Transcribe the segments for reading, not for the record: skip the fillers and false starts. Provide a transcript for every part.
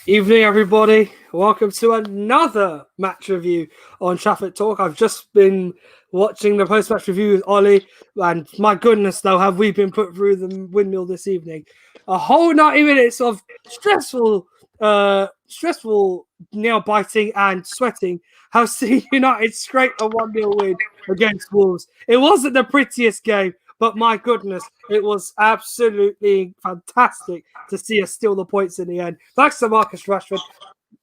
Evening, everybody. Welcome to another match review on Traffic Talk. I've just been watching the post-match review with Ollie, and my goodness, though, have we been put through the windmill this evening? A whole 90 minutes of stressful nail biting and sweating have seen United scrape a 1-0 win against Wolves. It wasn't the prettiest game, but my goodness, it was absolutely fantastic to see us steal the points in the end. Thanks to Marcus Rashford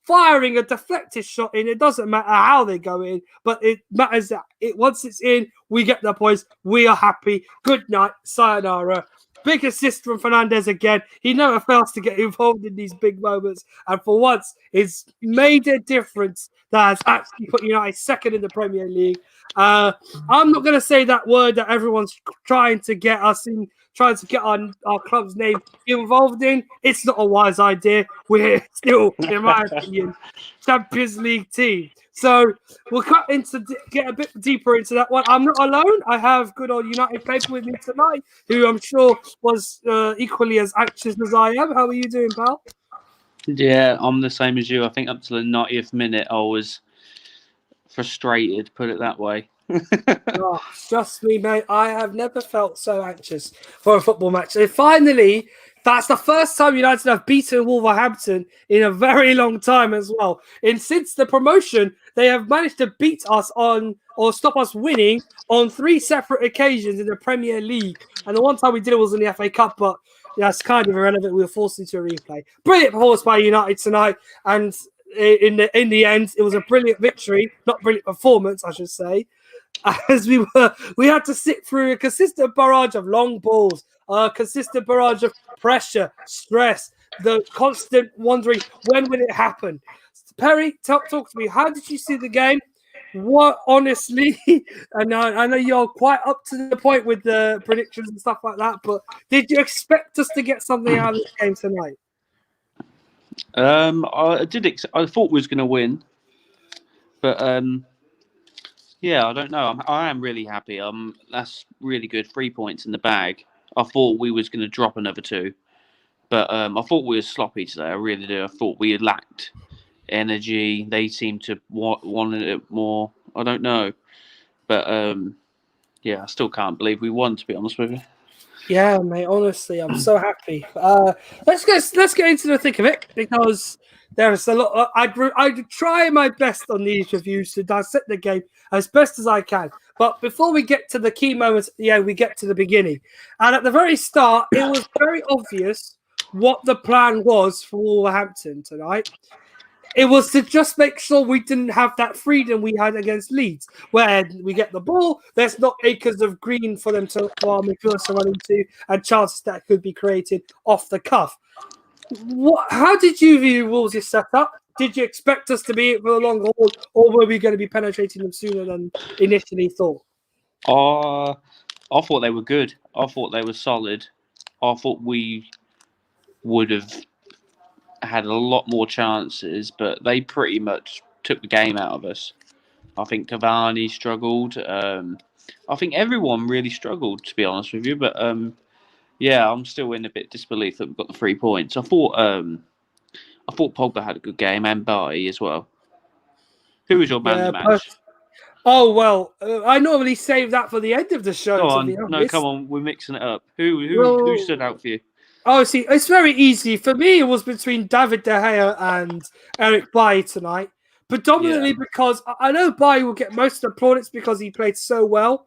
firing a deflected shot in. It doesn't matter how they go in, but it matters that once it's in, we get the points. We are happy. Good night. Sayonara. Big assist from Fernandes again. He never fails to get involved in these big moments. And for once, it's made a difference that has actually put United second in the Premier League. I'm not going to say that word that everyone's trying to get us in, trying to get our club's name involved in. It's not a wise idea. We're still, in my opinion, Champions League team. So we'll get a bit deeper into that one. I'm not alone. I have good old United paper with me tonight, who I'm sure was equally as anxious as I am. How are you doing, pal? Yeah, I'm the same as you. I think up to the 90th minute, I was frustrated, put it that way. Oh, trust me, mate. I have never felt so anxious for a football match. And finally, that's the first time United have beaten Wolverhampton in a very long time as well. And since the promotion, they have managed to beat us on or stop us winning on 3 separate occasions in the Premier League. And the one time we did it was in the FA Cup, but that's kind of irrelevant. We were forced into a replay. Brilliant performance by United tonight. And in the end, it was a brilliant victory, not brilliant performance, I should say. As we had to sit through a consistent barrage of long balls, a consistent barrage of pressure, stress, the constant wondering when will it happen. Perry, talk to me. How did you see the game? What honestly, and I know you're quite up to the point with the predictions and stuff like that, but did you expect us to get something out of this game tonight? I thought we was going to win, but yeah, I don't know. I am really happy. That's really good. 3 points in the bag. I thought we was going to drop another 2, but I thought we were sloppy today. I really do. I thought we had lacked energy. They seemed to wanted it more. I don't know, but yeah, I still can't believe we won. To be honest with you. Yeah, mate. Honestly, I'm so happy. Let's get into the thick of it because there's a lot. I'd try my best on these reviews to dissect the game as best as I can. But before we get to the key moments at the end, we get to the beginning. And at the very start, it was very obvious what the plan was for Wolverhampton tonight. It was to just make sure we didn't have that freedom we had against Leeds, where we get the ball, there's not acres of green for them to our midfielders to run into, and chances that could be created off the cuff. How did you view Wolves' setup? Did you expect us to be for the long haul, or were we going to be penetrating them sooner than initially thought? I thought they were good. I thought they were solid. I thought we would have had a lot more chances, but they pretty much took the game out of us. I think Cavani struggled. I think everyone really struggled, to be honest with you. But yeah, I'm still in a bit disbelief that we've got the 3 points. I thought Pogba had a good game and Barty as well. Who was your man of the match? Oh, well, I normally save that for the end of the show. Go on. No, come on. We're mixing it up. Who stood out for you? Oh, see, it's very easy. For me, it was between David De Gea and Eric Bailly tonight. Predominantly because I know Bailly will get most of the plaudits because he played so well.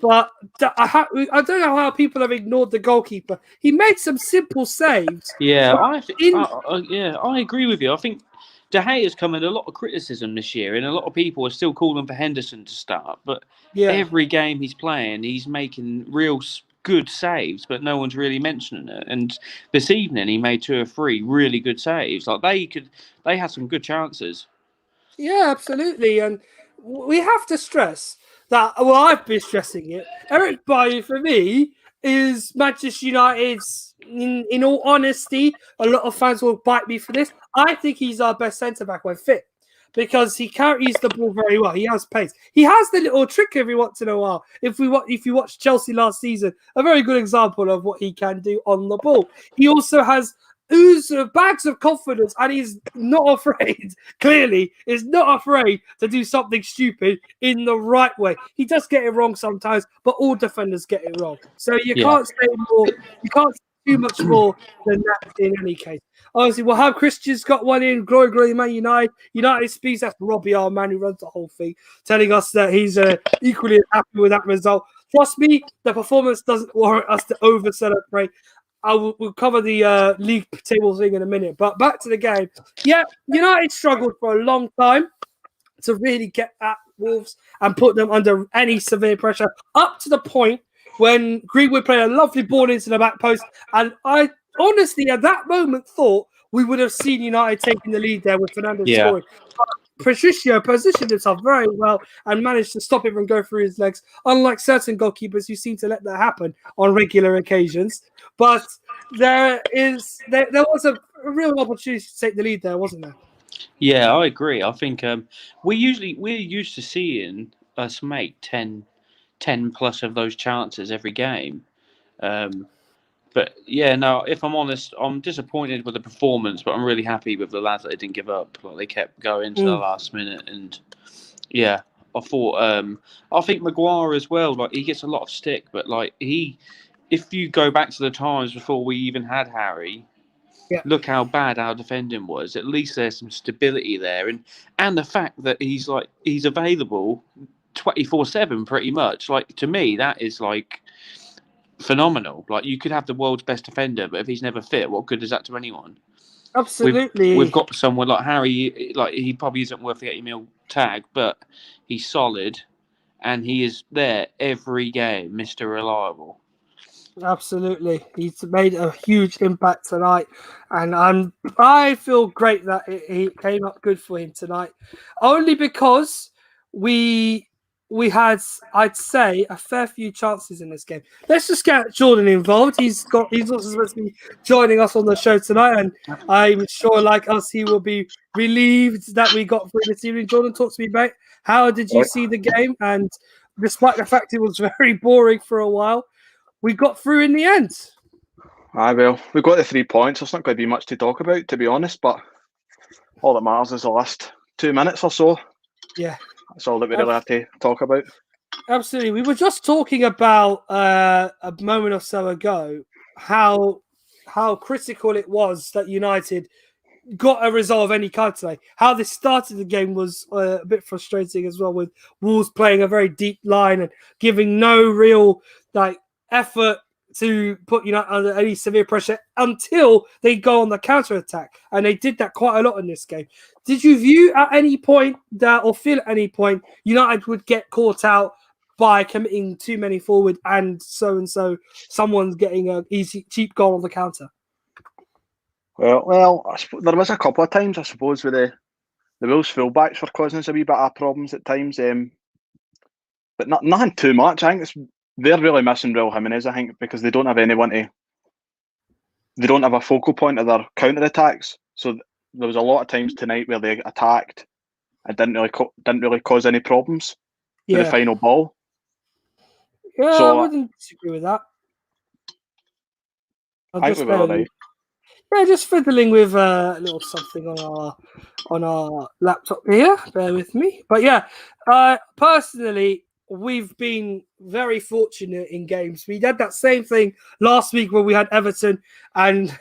But I don't know how people have ignored the goalkeeper. He made some simple saves. Yeah, I agree with you. I think De Gea has come in a lot of criticism this year, and a lot of people are still calling for Henderson to start. But every game he's playing, he's making real good saves, but no one's really mentioning it. And this evening, he made 2 or 3 really good saves. Like they had some good chances. Yeah, absolutely. And we have to stress that, well, I've been stressing it. Eric Bailly, for me, is Manchester United's, in all honesty, a lot of fans will bite me for this. I think he's our best centre-back when fit because he carries the ball very well. He has pace. He has the little trick every once in a while. If you watch Chelsea last season, a very good example of what he can do on the ball. He also has bags of confidence, and he's not afraid. Clearly, is not afraid to do something stupid in the right way. He does get it wrong sometimes, but all defenders get it wrong. So you can't say more. You can't say too much more than that in any case. Obviously, we'll have Christian's got one in. Glory, glory, Man United. United speaks. That's Robbie, our man who runs the whole thing, telling us that he's equally happy with that result. Trust me, the performance doesn't warrant us to over-celebrate. We'll cover the league table thing in a minute. But back to the game. Yeah, United struggled for a long time to really get at Wolves and put them under any severe pressure, up to the point when Greenwood played a lovely ball into the back post. And I honestly, at that moment, thought we would have seen United taking the lead there with Fernandes scoring. But Patricio positioned himself very well and managed to stop it from going through his legs, unlike certain goalkeepers who seem to let that happen on regular occasions. But there was a real opportunity to take the lead there, wasn't there? Yeah, I agree. I think we're used to seeing us make 10 plus of those chances every game. But yeah, no, if I'm honest, I'm disappointed with the performance, but I'm really happy with the lads that they didn't give up. Like, they kept going to the last minute, and yeah, I think Maguire as well. Like, he gets a lot of stick, but like if you go back to the times before we even had Harry, look how bad our defending was. At least there's some stability there, and the fact that he's available 24/7 pretty much. Like, to me, that is like phenomenal. Like, you could have the world's best defender, but if he's never fit, what good is that to anyone? Absolutely. We've got someone like Harry. Like, he probably isn't worth the 80 mil tag, but he's solid, and he is there every game, Mr. Reliable. Absolutely, he's made a huge impact tonight, and I feel great that he came up good for him tonight, only because we had, I'd say, a fair few chances in this game. Let's just get Jordan involved. He's also supposed to be joining us on the show tonight, and I'm sure, like us, he will be relieved that we got through this evening. Jordan, talk to me, mate. How did you see the game? And despite the fact it was very boring for a while, we got through in the end. Well, we got the 3 points. There's not going to be much to talk about, to be honest, but all that matters is the last 2 minutes or so. Yeah. That's all that we really have to talk about. Absolutely. We were just talking about a moment or so ago how critical it was that United got a result of any kind today. How they started the game was a bit frustrating as well, with Wolves playing a very deep line and giving no real effort to put United under any severe pressure until they go on the counter-attack. And they did that quite a lot in this game. Did you view at any point or feel at any point United would get caught out by committing too many forward and someone's getting an easy, cheap goal on the counter? Well, there was a couple of times, I suppose, where the Wolves fullbacks were causing us a wee bit of problems at times. But nothing too much. I think they're really missing Raul Jimenez, I think, because they don't have anyone they don't have a focal point of their counter-attacks. So there was a lot of times tonight where they attacked and didn't really cause any problems to the final ball. Yeah, so, I wouldn't disagree with that. I think we were all right. Yeah, just fiddling with a little something on our laptop here. Bear with me. But yeah, personally, we've been very fortunate in games. We did that same thing last week when we had Everton, and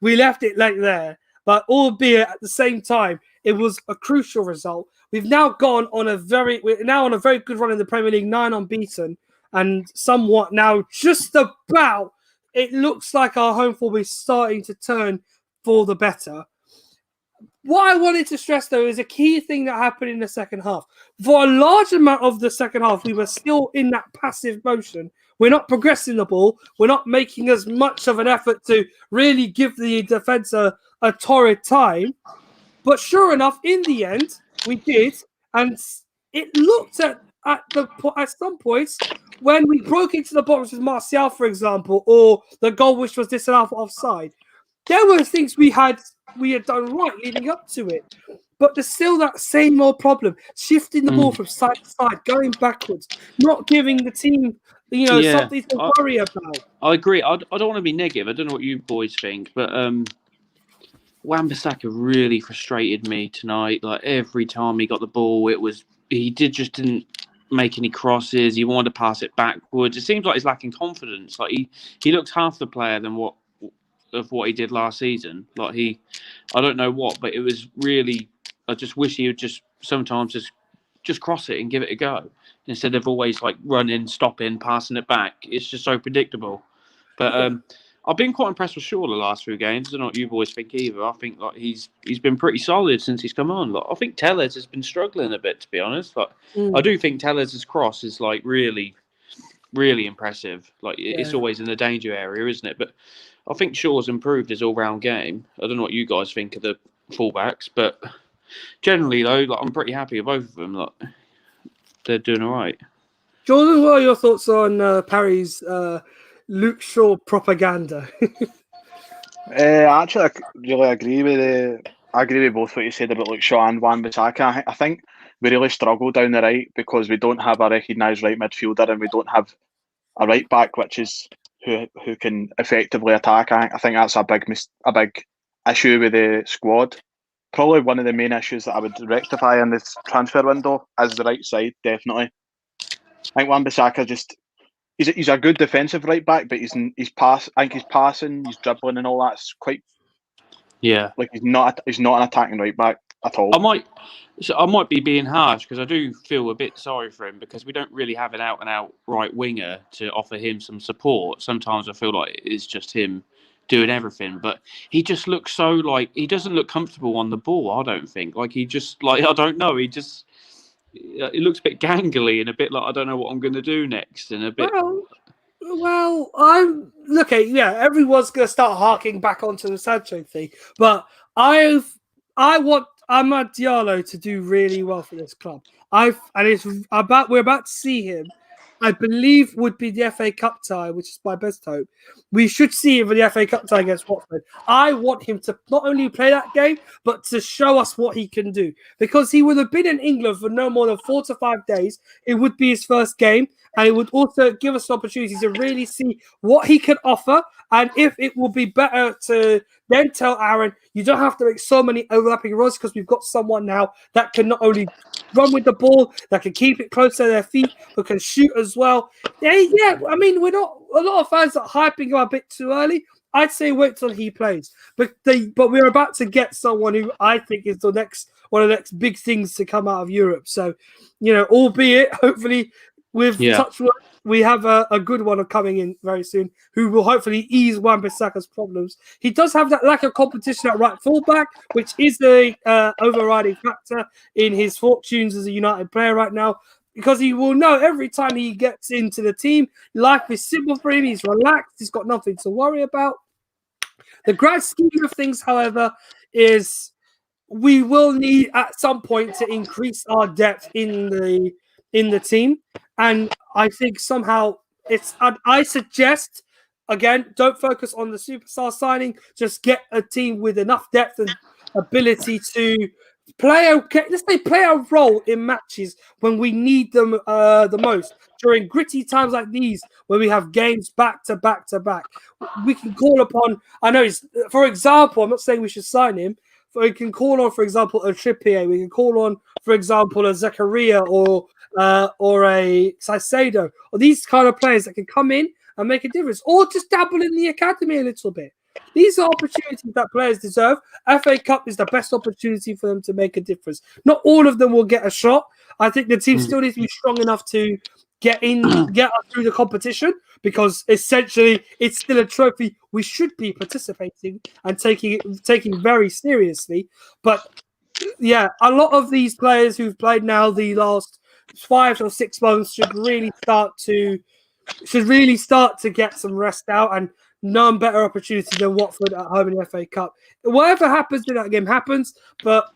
we left it like there. But albeit at the same time, it was a crucial result. We're now on a very good run in the Premier League, 9 unbeaten, and somewhat now just about. It looks like our home form is starting to turn for the better. What I wanted to stress, though, is a key thing that happened in the second half. For a large amount of the second half, we were still in that passive motion. We're not progressing the ball. We're not making as much of an effort to really give the defence a torrid time. But sure enough, in the end, we did. And it looked at some points when we broke into the box with Martial, for example, or the goal which was disallowed for offside. There were things we had done right leading up to it. But there's still that same old problem. Shifting the ball from side to side, going backwards, not giving the team, something to worry about. I agree. I don't want to be negative. I don't know what you boys think, but Wan-Bissaka really frustrated me tonight. Like every time he got the ball, he didn't make any crosses. He wanted to pass it backwards. It seems like he's lacking confidence. Like he looks half the player than what he did last season. I don't know what, but it was really. I just wish he would sometimes just cross it and give it a go instead of always like running, stopping, passing it back. It's just so predictable. But I've been quite impressed with Shaw the last few games. I don't know what you boys think either. I think like he's been pretty solid since he's come on. Like, I think Tellez has been struggling a bit, to be honest. Like I do think Tellez's cross is like really, really impressive. Like it's always in the danger area, isn't it? But I think Shaw's improved his all-round game. I don't know what you guys think of the fullbacks, but generally though, like I'm pretty happy with both of them. Like they're doing all right. Jordan, what are your thoughts on Parry's Luke Shaw propaganda? Actually, I really agree with both what you said about Luke Shaw and Wan-Bissaka. I think we really struggle down the right because we don't have a recognised right midfielder and we don't have a right back which is who can effectively attack. I think that's a big issue with the squad. Probably one of the main issues that I would rectify in this transfer window is the right side. Definitely, I think Wan-Bissaka he's a good defensive right back, but his pass. I think his passing, his dribbling, and all that's quite. Yeah, like he's not an attacking right back at all. I might be being harsh because I do feel a bit sorry for him because we don't really have an out and out right winger to offer him some support. Sometimes I feel like it's just him doing everything, but he just looks so like he doesn't look comfortable on the ball. I don't think he just like I don't know. He looks a bit gangly and a bit like I don't know what I'm going to do next and a bit. Well, I'm okay. Yeah, everyone's gonna start harking back onto the Sancho thing, but I want Amad Diallo to do really well for this club. We're about to see him. I believe would be the FA Cup tie, which is my best hope. We should see him in the FA Cup tie against Watford. I want him to not only play that game, but to show us what he can do. Because he would have been in England for no more than 4 to 5 days. It would be his first game. And it would also give us an opportunity to really see what he can offer. And if it will be better to then tell Aaron, you don't have to make so many overlapping runs because we've got someone now that can not only run with the ball, that can keep it close to their feet, but can shoot as well. Yeah. I mean, we're not a lot of fans are hyping him a bit too early. I'd say wait till he plays. But we're about to get someone who I think is one of the next big things to come out of Europe. So, albeit hopefully with touch wood, we have a good one coming in very soon who will hopefully ease Wan-Bissaka's problems. He does have that lack of competition at right fullback, which is the overriding factor in his fortunes as a United player right now, because he will know every time he gets into the team, life is simple for him. He's relaxed. He's got nothing to worry about. The grand scheme of things, however, is we will need at some point to increase our depth in the team. And I think somehow I suggest, again, don't focus on the superstar signing. Just get a team with enough depth and ability to play a role in matches when we need them the most. During gritty times like these, when we have games back to back to back, we can call upon. For example, I'm not saying we should sign him. We can call on, for example, a Trippier. We can call on, for example, a Zakaria or a Caicedo, or these kind of players that can come in and make a difference, or just dabble in the academy a little bit. These are opportunities that players deserve. FA Cup is the best opportunity for them to make a difference. Not all of them will get a shot. I think the team still needs to be strong enough to get us through the competition, because essentially it's still a trophy we should be participating and taking very seriously. But yeah, a lot of these players who've played now the last 5 or 6 months should really start to get some rest out, and none better opportunity than Watford at home in the FA Cup. Whatever happens in that game happens, but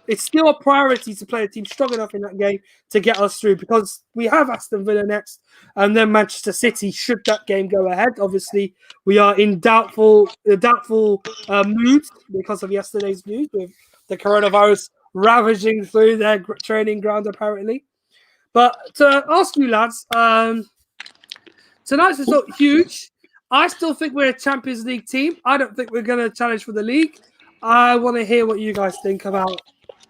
it's still a priority to play a team strong enough in that game to get us through, because we have Aston Villa next and then Manchester City should that game go ahead. Obviously, we are in doubtful mood because of yesterday's news with the coronavirus ravaging through their training ground, apparently. But to ask you, lads, tonight's result huge. I still think we're a Champions League team. I don't think we're going to challenge for the league. I want to hear what you guys think about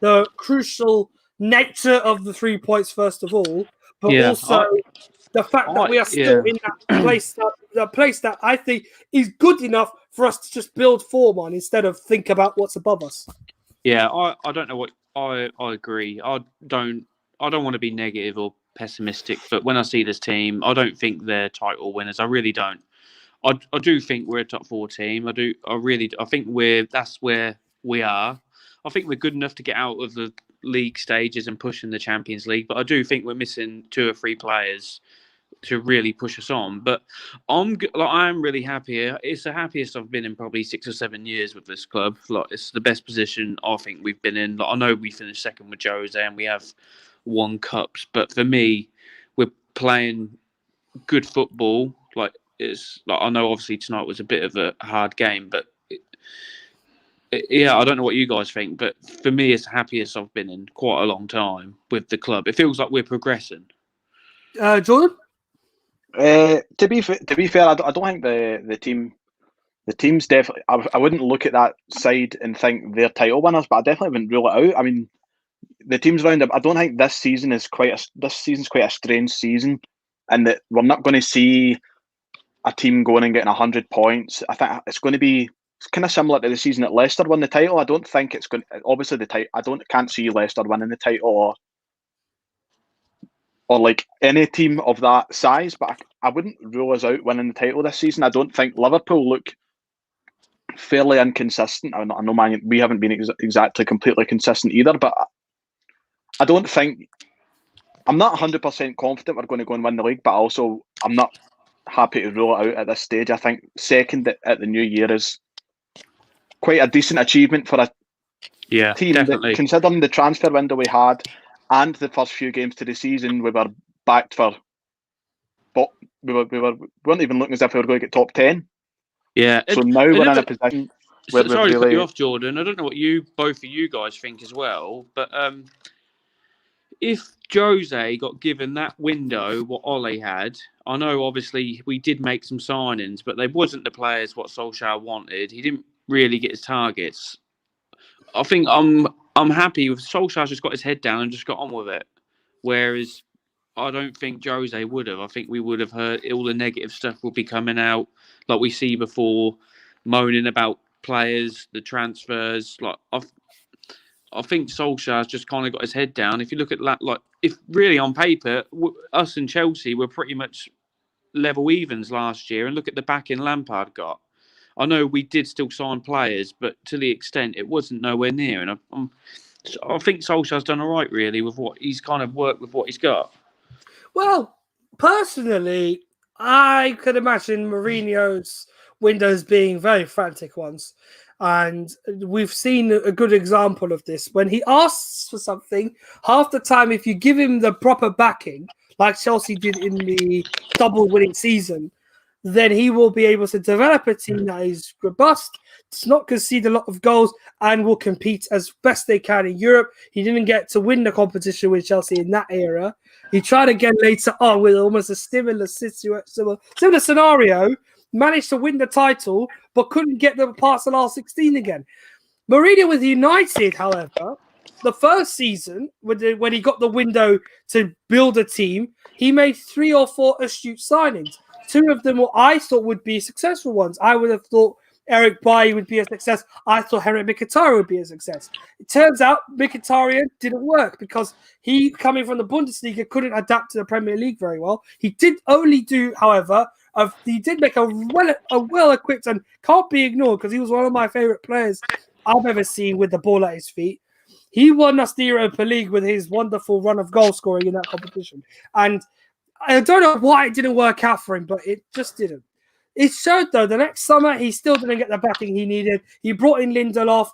the crucial nature of the 3 points, first of all, but also the fact that we are still in that place, the place that I think is good enough for us to just build form on instead of think about what's above us. Yeah, I don't know what I agree. I don't want to be negative or pessimistic, but when I see this team, I don't think they're title winners. I really don't. I do think we're a top 4 team. I think that's where we are. I think we're good enough to get out of the league stages and push in the Champions League, but I do think we're missing 2 or 3 players to really push us on. But I'm really happy. It's the happiest I've been in probably 6 or 7 years with this club. Like, it's the best position I think we've been in. Like, I know we finished second with Jose and we have won cups, but for me, we're playing good football. Like, it's like, I know obviously tonight was a bit of a hard game, but yeah, I don't know what you guys think, but for me, it's the happiest I've been in quite a long time with the club. It feels like we're progressing. Jordan? To be fair, I don't think the team's definitely. I wouldn't look at that side and think they're title winners, but I definitely wouldn't rule it out. I mean, the teams around them. I don't think this season's quite a strange season, and that we're not going to see a team going and getting 100 points. I think it's going to be kind of similar to the season that Leicester won the title. I don't think it's going. Obviously, the title. Can't see Leicester winning the title or like any team of that size, but I wouldn't rule us out winning the title this season. I don't think Liverpool look fairly inconsistent. I know, man, we haven't been exactly completely consistent either, but I don't think. I'm not 100% confident we're going to go and win the league, but also I'm not happy to rule it out at this stage. I think second at the new year is quite a decent achievement for a team definitely. That, considering the transfer window we had and the first few games to the season, we were backed for. But we weren't even looking as if we were going to get top 10. Yeah. So now we're in a position where sorry to cut you really... off, Jordan. I don't know what both of you guys think as well, but if Jose got given that window, what Ole had, I know obviously we did make some signings, but they wasn't the players what Solskjaer wanted. He didn't really get his targets. I think I'm happy with Solskjaer's just got his head down and just got on with it. Whereas I don't think Jose would have. I think we would have heard all the negative stuff would be coming out, like we see before, moaning about players, the transfers. Like I think Solskjaer's just kind of got his head down. If you look at that, like if really on paper, us and Chelsea were pretty much level evens last year, and look at the backing Lampard got. I know we did still sign players, but to the extent it wasn't nowhere near. And I think Solskjaer's done all right, really, with what he's kind of worked with what he's got. Well, personally, I could imagine Mourinho's windows being very frantic ones. And we've seen a good example of this. When he asks for something, half the time, if you give him the proper backing, like Chelsea did in the double winning season, then he will be able to develop a team that is robust, does not concede a lot of goals, and will compete as best they can in Europe. He didn't get to win the competition with Chelsea in that era. He tried again later on with almost a similar scenario, managed to win the title, but couldn't get them past the last 16 again. Mourinho with United, however, the first season, when he got the window to build a team, he made 3 or 4 astute signings. 2 of them I thought would be successful ones. I would have thought Eric Bailly would be a success. I thought Henrik Mkhitaryan would be a success. It turns out Mkhitaryan didn't work because he, coming from the Bundesliga, couldn't adapt to the Premier League very well. He did only do, however, he did make a well-equipped and can't be ignored because he was one of my favourite players I've ever seen with the ball at his feet. He won us the Europa League with his wonderful run of goal scoring in that competition. And I don't know why it didn't work out for him, but it just didn't. It showed, though, the next summer, he still didn't get the backing he needed. He brought in Lindelof.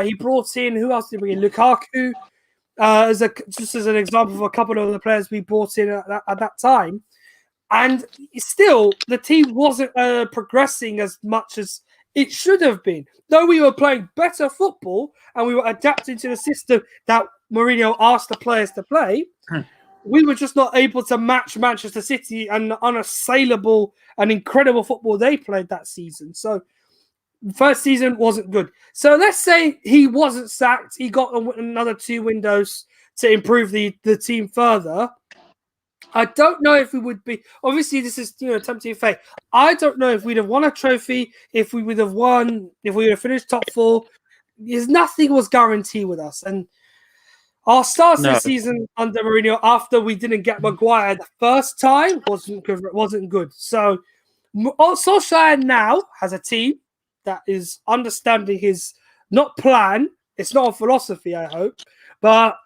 He brought in, who else did he bring in? Lukaku, just as an example of a couple of the players we brought in at that time. And still, the team wasn't progressing as much as it should have been. Though we were playing better football and we were adapting to the system that Mourinho asked the players to play, we were just not able to match Manchester City and unassailable and incredible football they played that season. So First season wasn't good. So let's say he wasn't sacked. He got another 2 windows to improve the team further. I don't know if we would be. Obviously, this is tempting fate. I don't know if we'd have won a trophy, if we would have won, if we would have finished top 4. Because nothing was guaranteed with us. And our start of the season under Mourinho, after we didn't get Maguire the first time, wasn't good. So Solskjaer now has a team that is understanding his not plan. It's not a philosophy, I hope, but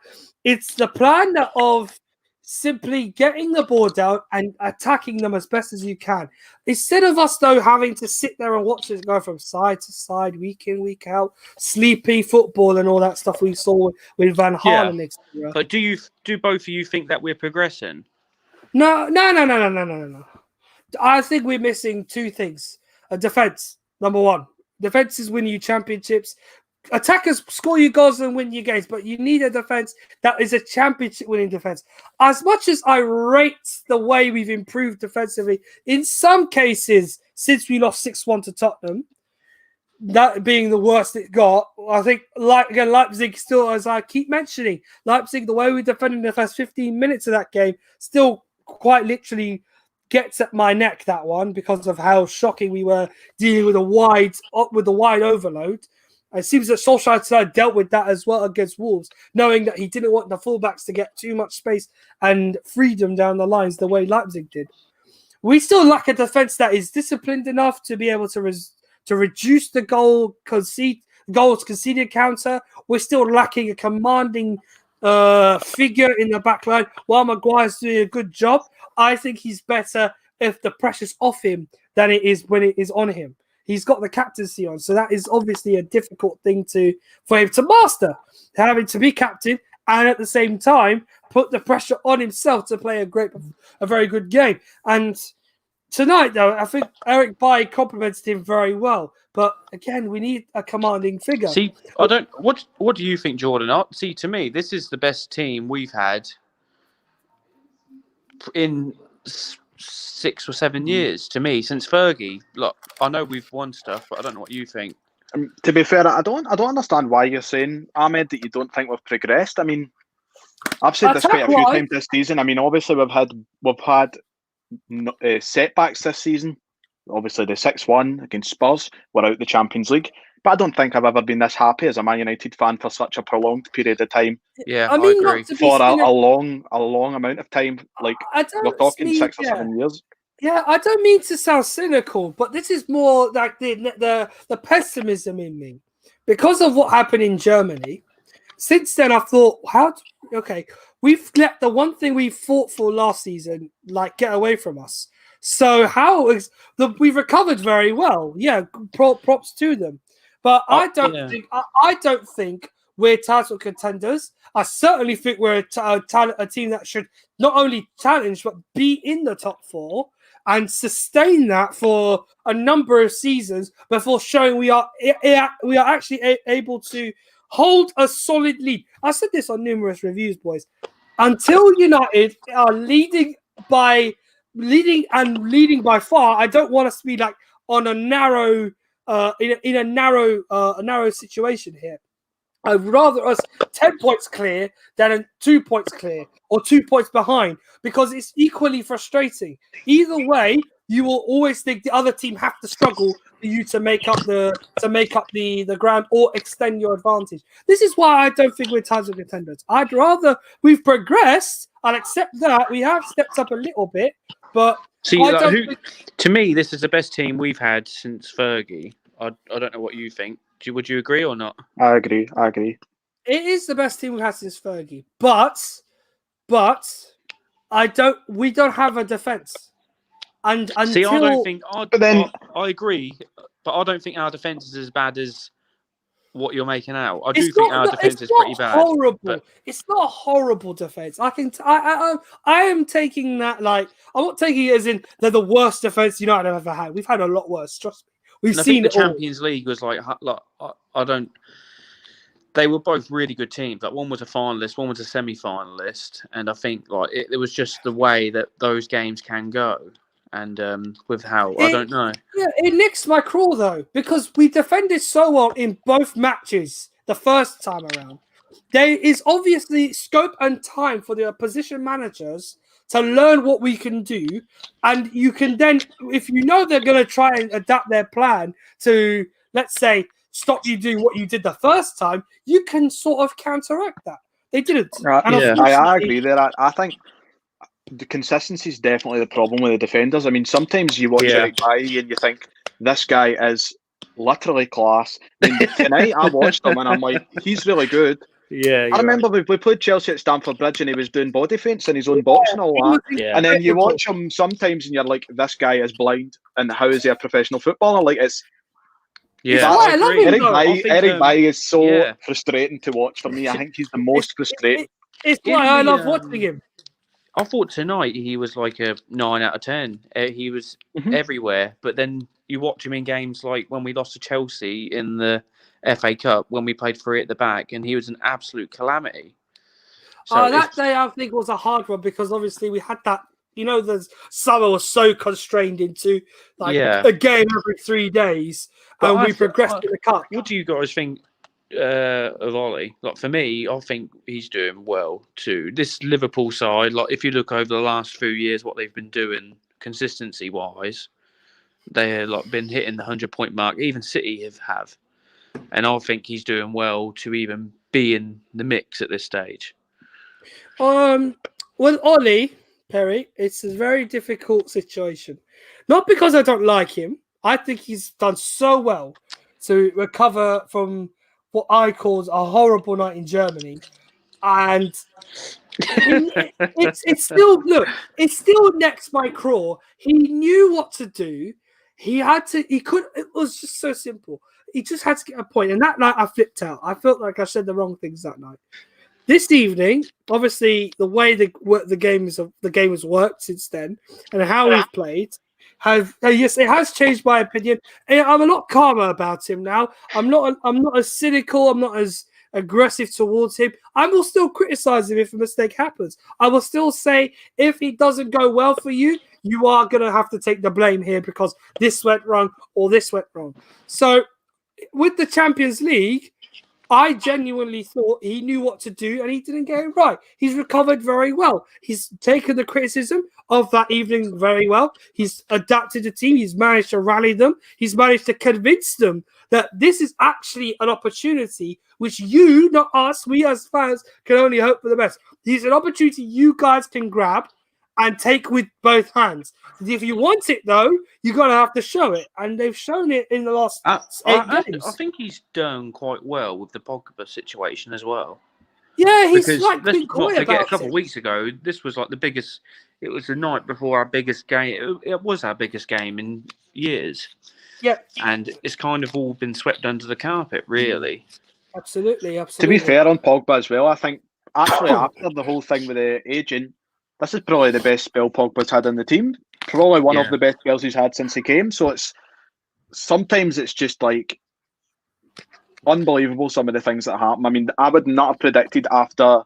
it's the plan of simply getting the ball down and attacking them as best as you can. Instead of us, though, having to sit there and watch it go from side to side, week in, week out, sleepy football and all that stuff we saw with Van Halen next year. But do both of you think that we're progressing? No. I think we're missing 2 things. A defense, number 1. Defense is winning you championships. Attackers score you goals and win you games, but you need a defense that is a championship-winning defense. As much as I rate the way we've improved defensively, in some cases, since we lost 6-1 to Tottenham, that being the worst it got, I think, Leipzig still, as I keep mentioning, Leipzig, the way we defended the first 15 minutes of that game, still quite literally gets at my neck, that one, because of how shocking we were dealing with the wide overload. It seems that Solskjaer dealt with that as well against Wolves, knowing that he didn't want the fullbacks to get too much space and freedom down the lines the way Leipzig did. We still lack a defense that is disciplined enough to be able to reduce the goals conceded counter. We're still lacking a commanding figure in the back line. While Maguire's doing a good job, I think he's better if the pressure's off him than it is when it is on him. He's got the captaincy on, so that is obviously a difficult thing for him to master, having to be captain and at the same time put the pressure on himself to play a very good game. And tonight, though, I think Eric Bailly complimented him very well. But again, we need a commanding figure. See, what do you think, Jordan? See, to me, this is the best team we've had in 6 or 7 years, to me, since Fergie. Look, I know we've won stuff, but I don't know what you think. To be fair, I don't understand why you're saying, Ahmed, that you don't think we've progressed. I mean, I've said this quite a few times this season. I mean, obviously we've had setbacks this season. Obviously, the 6-1 against Spurs, we're out the Champions League. But I don't think I've ever been this happy as a Man United fan for such a prolonged period of time. Yeah, I agree. For a long amount of time. Like, we're talking 6 or 7 years. Yeah, I don't mean to sound cynical, but this is more like the pessimism in me. Because of what happened in Germany, since then I've thought, we've let the one thing we fought for last season, get away from us. So we've recovered very well. Yeah, props to them. But I don't think we're title contenders. I certainly think we're a team that should not only challenge but be in the top 4 and sustain that for a number of seasons before showing we are actually able to hold a solid lead. I said this on numerous reviews, boys. Until United are leading by far, I don't want us to be on a narrow. In a narrow situation here. I'd rather us 10 points clear than 2 points clear or 2 points behind, because it's equally frustrating. Either way, you will always think the other team have to struggle for you to make up the ground or extend your advantage. This is why I don't think we're title contenders. I'd rather we've progressed. I'll accept that we have stepped up a little bit, but see, to me, this is the best team we've had since Fergie. I don't know what you think. Would you agree or not? I agree. It is the best team we've had since Fergie, but we don't have a defense. And see, I don't think. I agree, but I don't think our defense is as bad as what you're making out. I do think our defense is pretty bad. Horrible. But it's not a horrible defense. I am taking that I'm not taking it as in they're the worst defense United have ever had. We've had a lot worse. Trust me. We've seen the Champions League was I don't. They were both really good teams. One was a finalist, one was a semi-finalist, and I think it was just the way that those games can go. and with how I don't know. Yeah, it nicks my craw though, because we defended so well in both matches the first time around. There is obviously scope and time for the position managers to learn what we can do, and you can then, if you know they're going to try and adapt their plan to, let's say, stop you doing what you did the first time, you can sort of counteract that. They didn't. And I agree there. I think the consistency is definitely the problem with the defenders. I mean, sometimes you watch Eric Bailly and you think this guy is literally class. I mean, tonight I watched him and I'm like, he's really good. Yeah, I remember we played Chelsea at Stamford Bridge and he was doing body feints in his own box and all that. Yeah. And then you watch him sometimes and you're like, this guy is blind. And how is he a professional footballer? Like, it's. Yeah, I love him, Eric Bailly is so frustrating to watch for me. I think he's the most frustrating. It's why I love watching him. I thought tonight he was like a 9 out of 10. He was everywhere. But then you watch him in games like when we lost to Chelsea in the FA Cup, when we played 3 at the back, and he was an absolute calamity. So that day I think was a hard one because obviously we had that, the summer was so constrained into a game every 3 days, and we progressed in the cup. What do you guys think of Ollie? Like, for me, I think he's doing well too. This Liverpool side, like if you look over the last few years, what they've been doing consistency wise, they're like been hitting the 100-point mark. Even City have, and I think he's doing well to even be in the mix at this stage. With Ollie, Perry, it's a very difficult situation. Not because I don't like him. I think he's done so well to recover from what I call a horrible night in Germany. And it's still next my craw. He knew what to do. It was just so simple. He just had to get a point. And that night I flipped out. I felt like I said the wrong things that night. This evening, obviously, the way the game has worked since then, and how we've played, it has changed my opinion. And I'm a lot calmer about him now. I'm not as cynical. I'm not as aggressive towards him. I will still criticize him if a mistake happens. I will still say if he doesn't go well for you, you are going to have to take the blame here because this went wrong or this went wrong. So with the Champions League, I genuinely thought he knew what to do and he didn't get it right. He's recovered very well. He's taken the criticism of that evening very well. He's adapted the team. He's managed to rally them. He's managed to convince them that this is actually an opportunity which you, not us, we as fans, can only hope for the best. It's an opportunity you guys can grab and take with both hands. If you want it, though, you're going to have to show it. And they've shown it in the last 8 games. I think he's done quite well with the Pogba situation as well. Yeah, he's because like let's not forget a couple of weeks ago, this was like the biggest, it was the night before our biggest game. It was our biggest game in years. Yeah. And it's kind of all been swept under the carpet, really. Absolutely. To be fair on Pogba as well, I think actually after the whole thing with the agent, this is probably the best spell Pogba's had in the team. Probably one of the best spells he's had since he came. So sometimes it's just like unbelievable some of the things that happen. I mean, I would not have predicted after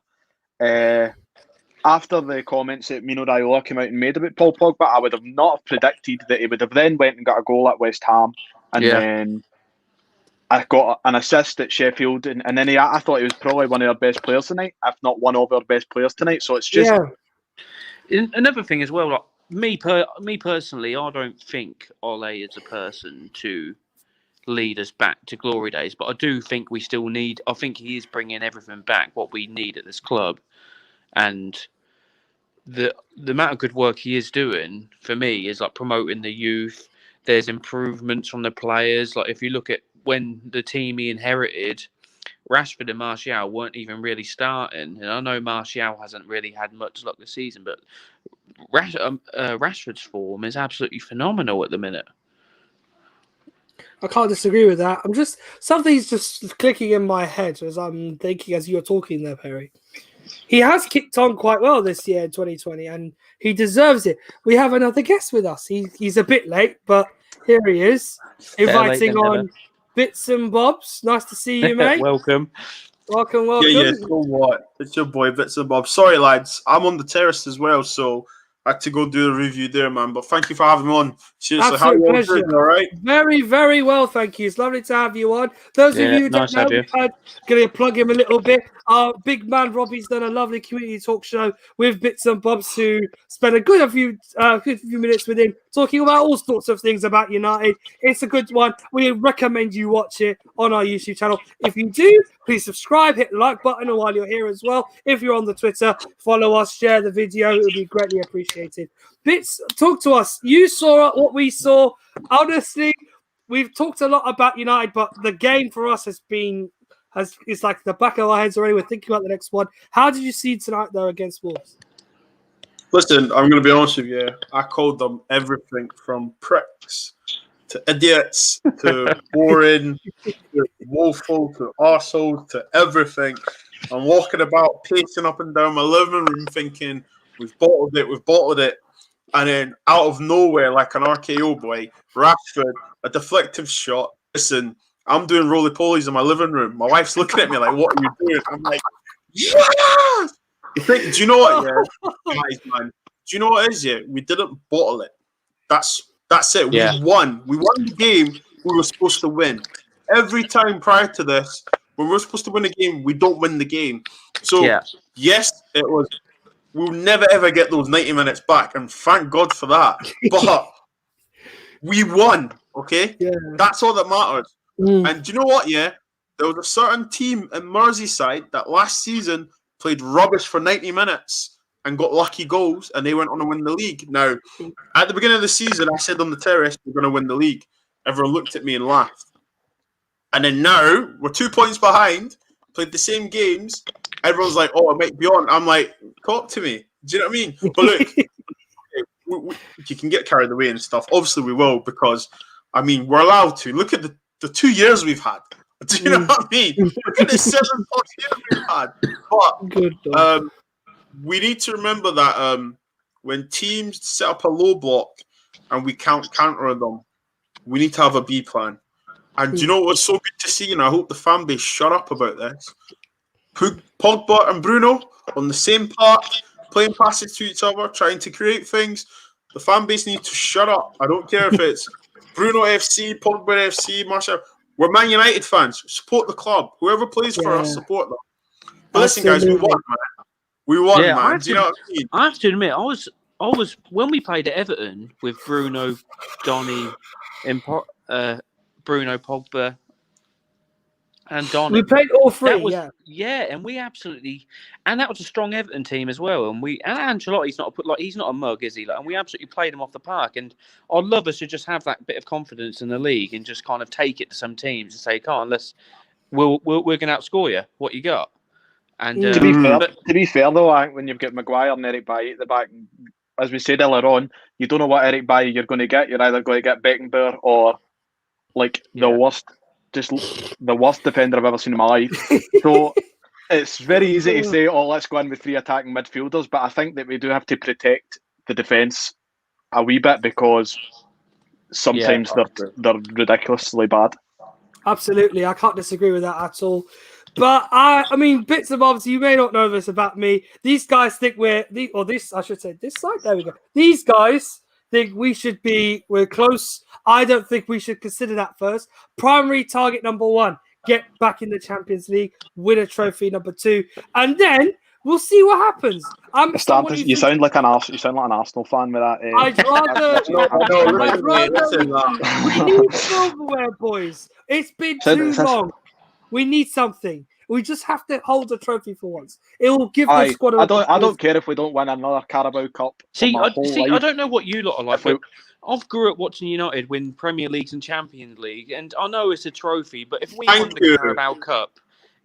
the comments that Mino Raiola came out and made about Paul Pogba, I would have not predicted that he would have then went and got a goal at West Ham and then I got an assist at Sheffield and then I thought he was probably one of our best players tonight, if not one of our best players tonight. So it's just another thing as well. Like me personally, I don't think Ole is a person to lead us back to glory days, but I do think we still need. I think he is bringing everything back what we need at this club, and the amount of good work he is doing for me is like promoting the youth. There's improvements from the players. Like if you look at when the team he inherited, Rashford and Martial weren't even really starting. And I know Martial hasn't really had much luck this season, but Rashford's form is absolutely phenomenal at the minute. I can't disagree with that. Something's just clicking in my head as I'm thinking as you're talking there, Perry. He has kicked on quite well this year in 2020, and he deserves it. We have another guest with us. He's a bit late, but here he is, inviting on Bits and Bobs. Nice to see you, mate. Welcome. Yeah, so what? It's your boy Bits and Bobs. Sorry, lads, I'm on the terrace as well, so had to go do the review there, man. But thank you for having me on. Seriously, Absolute how are you all pleasure. doing? All right? Very, very well, thank you. It's lovely to have you on. Those of you who nice don't to know, have you. going to plug him a little bit. Our big man Robbie's done a lovely community talk show with Bits and Bobs, who spent a good few minutes with him talking about all sorts of things about United. It's a good one. We recommend you watch it on our YouTube channel. If you do, please subscribe, hit the like button while you're here as well. If you're on the Twitter, follow us, share the video. It would be greatly appreciated. Bits, talk to us. You saw what we saw. Honestly, we've talked a lot about United, but the game for us it's like the back of our heads already. We're thinking about the next one. How did you see tonight, though, against Wolves? Listen, I'm going to be honest with you. I called them everything from pricks to idiots to boring to woeful to arseholes to everything. I'm walking about, pacing up and down my living room thinking, we've bottled it. And then out of nowhere, like an RKO boy, Rashford, a deflective shot. Listen, I'm doing roly-polies in my living room. My wife's looking at me like, what are you doing? I'm like, yes! Do you know what, yeah? Guys, man, do you know what it is, yeah? We didn't bottle it. That's it. Yeah. We won. We won the game we were supposed to win. Every time prior to this, when we're supposed to win a game, we don't win the game. So, yes, it was. We'll never, ever get those 90 minutes back, and thank God for that. But we won, okay? Yeah. That's all that matters. And do you know what, yeah? There was a certain team in Merseyside that last season played rubbish for 90 minutes and got lucky goals, and they went on to win the league. Now, at the beginning of the season, I said on the terrace, we're going to win the league. Everyone looked at me and laughed. And then now, we're 2 points behind, played the same games. Everyone's like, oh, it might be on. I'm like, talk to me. Do you know what I mean? But look, you can get carried away and stuff. Obviously, we will because, I mean, we're allowed to. Look at the 2 years we've had. Do you know what I mean? Look at the 7+ years we've had. But we need to remember that when teams set up a low block and we can't counter them, we need to have a B plan. And do you know what's so good to see? And I hope the fan base shut up about this. Pogba and Bruno on the same part, playing passes to each other, trying to create things. The fan base needs to shut up. I don't care if it's Bruno FC, Pogba FC, Martial. We're Man United fans. Support the club. Whoever plays for us, support them. But listen, guys, we won, man. We won, man. Do you know what I mean? I have to admit, I was when we played at Everton with Bruno, Donny, Bruno, Pogba, and Donny. We played all three, and we absolutely, and that was a strong Everton team as well. And Ancelotti's he's not a mug, is he? And we absolutely played him off the park. And I'd love us to just have that bit of confidence in the league and just kind of take it to some teams and say, "Come on, we're going to outscore you. What you got?" And to be fair though, I think when you've got Maguire and Eric Bailly at the back, as we said earlier on, you don't know what Eric Bailly you're going to get. You're either going to get Beckenbauer or the worst defender I've ever seen in my life. So it's very easy to say, "Oh, let's go in with 3 attacking midfielders," but I think that we do have to protect the defence a wee bit because sometimes they're ridiculously bad. Absolutely, I can't disagree with that at all. But I mean, bits and bobs. You may not know this about me. These guys think this side. There we go. These guys think we're close. I don't think we should consider that first. Primary target number 1: get back in the Champions League, win a trophy. Number 2, and then we'll see what happens. You sound like an Arsenal fan with that. I'd rather. We need silverware, boys. It's been too long. We need something. We just have to hold the trophy for once. It will give the squad. I don't care if we don't win another Carabao Cup. I don't know what you lot are like. But I've grew up watching United win Premier Leagues and Champions League, and I know it's a trophy. But if we won the Carabao Cup,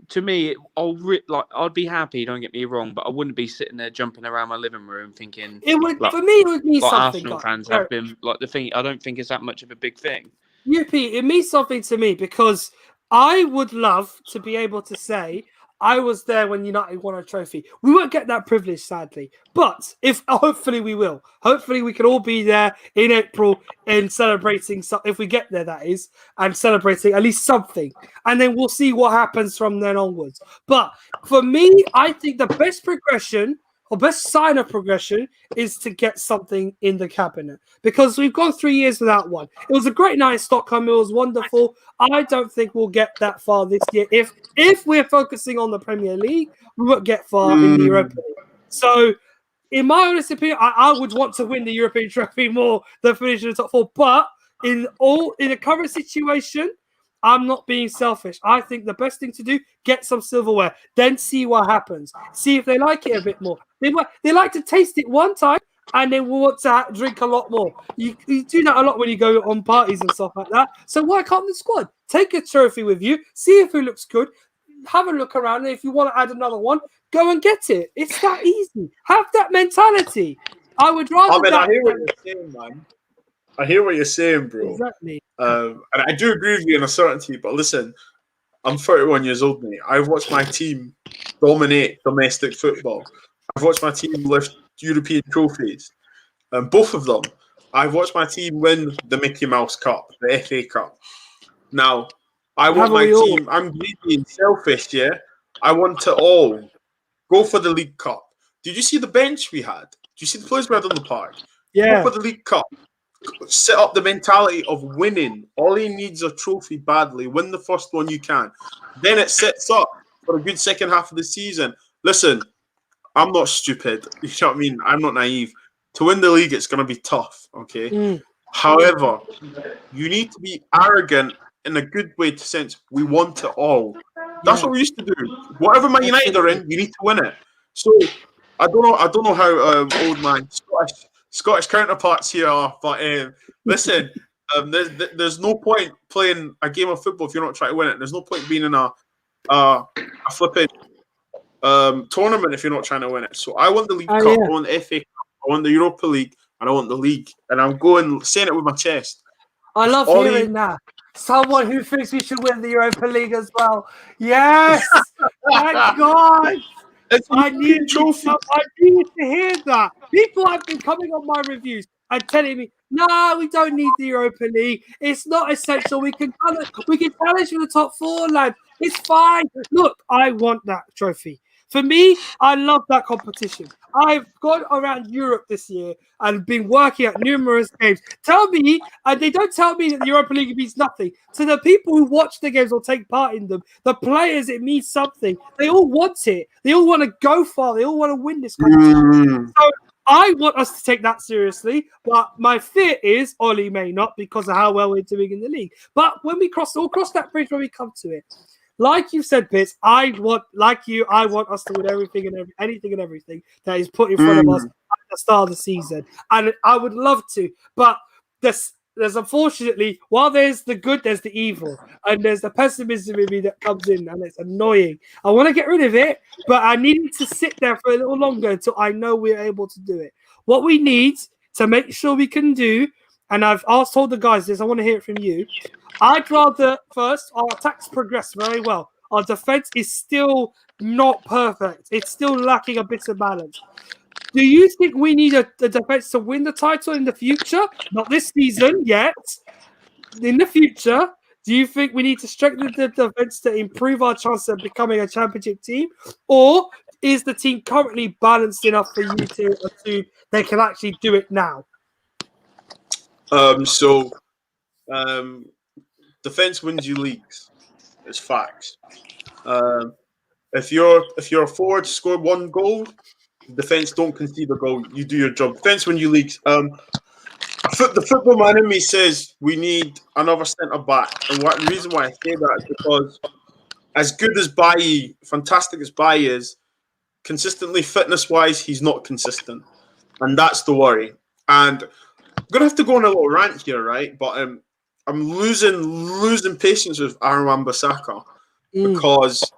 to me, I'd be happy. Don't get me wrong, but I wouldn't be sitting there jumping around my living room thinking. It would for me. It would mean something. Arsenal fans have been like the thing. I don't think it's that much of a big thing. It means something to me because I would love to be able to say I was there when United won a trophy. We won't get that privilege, sadly, but hopefully we will. Hopefully we can all be there in April and celebrating. If we get there, that is, and celebrating at least something, and then we'll see what happens from then onwards. But for me, I think the best progression or best sign of progression is to get something in the cabinet, because we've gone 3 years without one. It was a great night in Stockholm. It was wonderful. I don't think we'll get that far this year. If we're focusing on the Premier League, we won't get far in the Europa League. So, in my honest opinion, I would want to win the European trophy more than finish in the top 4. But in the current situation, I'm not being selfish. I think the best thing to do, get some silverware, then see what happens. See if they like it a bit more. They like to taste it one time, and then want to drink a lot more. You do that a lot when you go on parties and stuff like that. So why can't the squad take a trophy with you, see if it looks good, have a look around, and if you want to add another one, go and get it. It's that easy. Have that mentality. I would rather. I hear what you're saying, man. I hear what you're saying, bro. Exactly. And I do agree with you in a certainty, but listen, I'm 31 years old, mate. I've watched my team dominate domestic football. I've watched my team lift European trophies, and both of them. I've watched my team win the Mickey Mouse Cup, the FA Cup. Now, I want my team. I'm greedy and selfish, yeah. I want it all. Go for the League Cup. Did you see the bench we had? Did you see the players we had on the park? Yeah. Go for the League Cup. Set up the mentality of winning. All he needs a trophy badly. Win the first one you can. Then it sets up for a good second half of the season. Listen, I'm not stupid. You know what I mean? I'm not naive. To win the league, it's going to be tough, okay? However, you need to be arrogant in a good way, to sense we want it all. That's what we used to do. Whatever Man United are in, you need to win it. So I don't know how old my Scottish counterparts here are, but listen, there's no point playing a game of football if you're not trying to win it. There's no point being in a flipping tournament if you're not trying to win it. So I want the League Cup, I want the FA Cup, I want the Europa League, and I want the league. And I'm saying it with my chest. I love hearing that. Someone who thinks we should win the Europa League as well. Yes! Thank God! I need to hear that. People have been coming on my reviews and telling me, no, we don't need the Europa League. It's not essential. We can challenge for the top 4, lad. It's fine. Look, I want that trophy. For me, I love that competition. I've gone around Europe this year and been working at numerous games. Tell me, and they don't tell me that the Europa League means nothing. To the people who watch the games or take part in them, the players, it means something. They all want it. They all want to go far. They all want to win this competition. So I want us to take that seriously, but my fear is Ollie may not, because of how well we're doing in the league. But when we'll cross that bridge when we come to it. Like you said, Pitts, I want us to win anything and everything that is put in front of us at the start of the season. And I would love to, but there's unfortunately, while there's the good, there's the evil. And there's the pessimism in me that comes in, and it's annoying. I want to get rid of it, but I need it to sit there for a little longer until I know we're able to do it. What we need to make sure we can do, and I've told the guys this, I want to hear it from you. I'd rather, first, our attacks progress very well. Our defense is still not perfect. It's still lacking a bit of balance. Do you think we need a defense to win the title in the future? Not this season yet. In the future, do you think we need to strengthen the defense to improve our chance of becoming a championship team? Or is the team currently balanced enough for you to assume they can actually do it now? Defense wins you leagues. It's facts. If you're a forward to score 1 goal, defense don't concede a goal. You do your job. Defense wins you leagues. The football man in me says we need another centre back, and the reason why I say that is because as good as Bailly, fantastic as Bailly is, consistently fitness wise, he's not consistent, and that's the worry. And I'm gonna have to go on a little rant here, right? But I'm losing patience with Aaron Wan-Bissaka because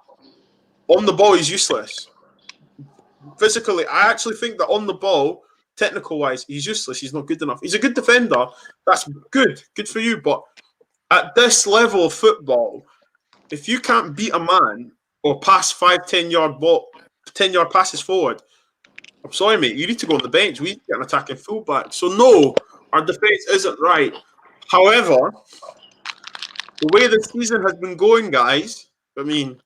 on the ball he's useless. Physically, I actually think that on the ball, technical wise, he's useless. He's not good enough. He's a good defender. That's good for you. But at this level of football, if you can't beat a man or pass 5-10 yard passes forward, I'm sorry, mate. You need to go on the bench. We need to get an attacking fullback. So no, our defense isn't right. However, the way the season has been going, guys, I mean,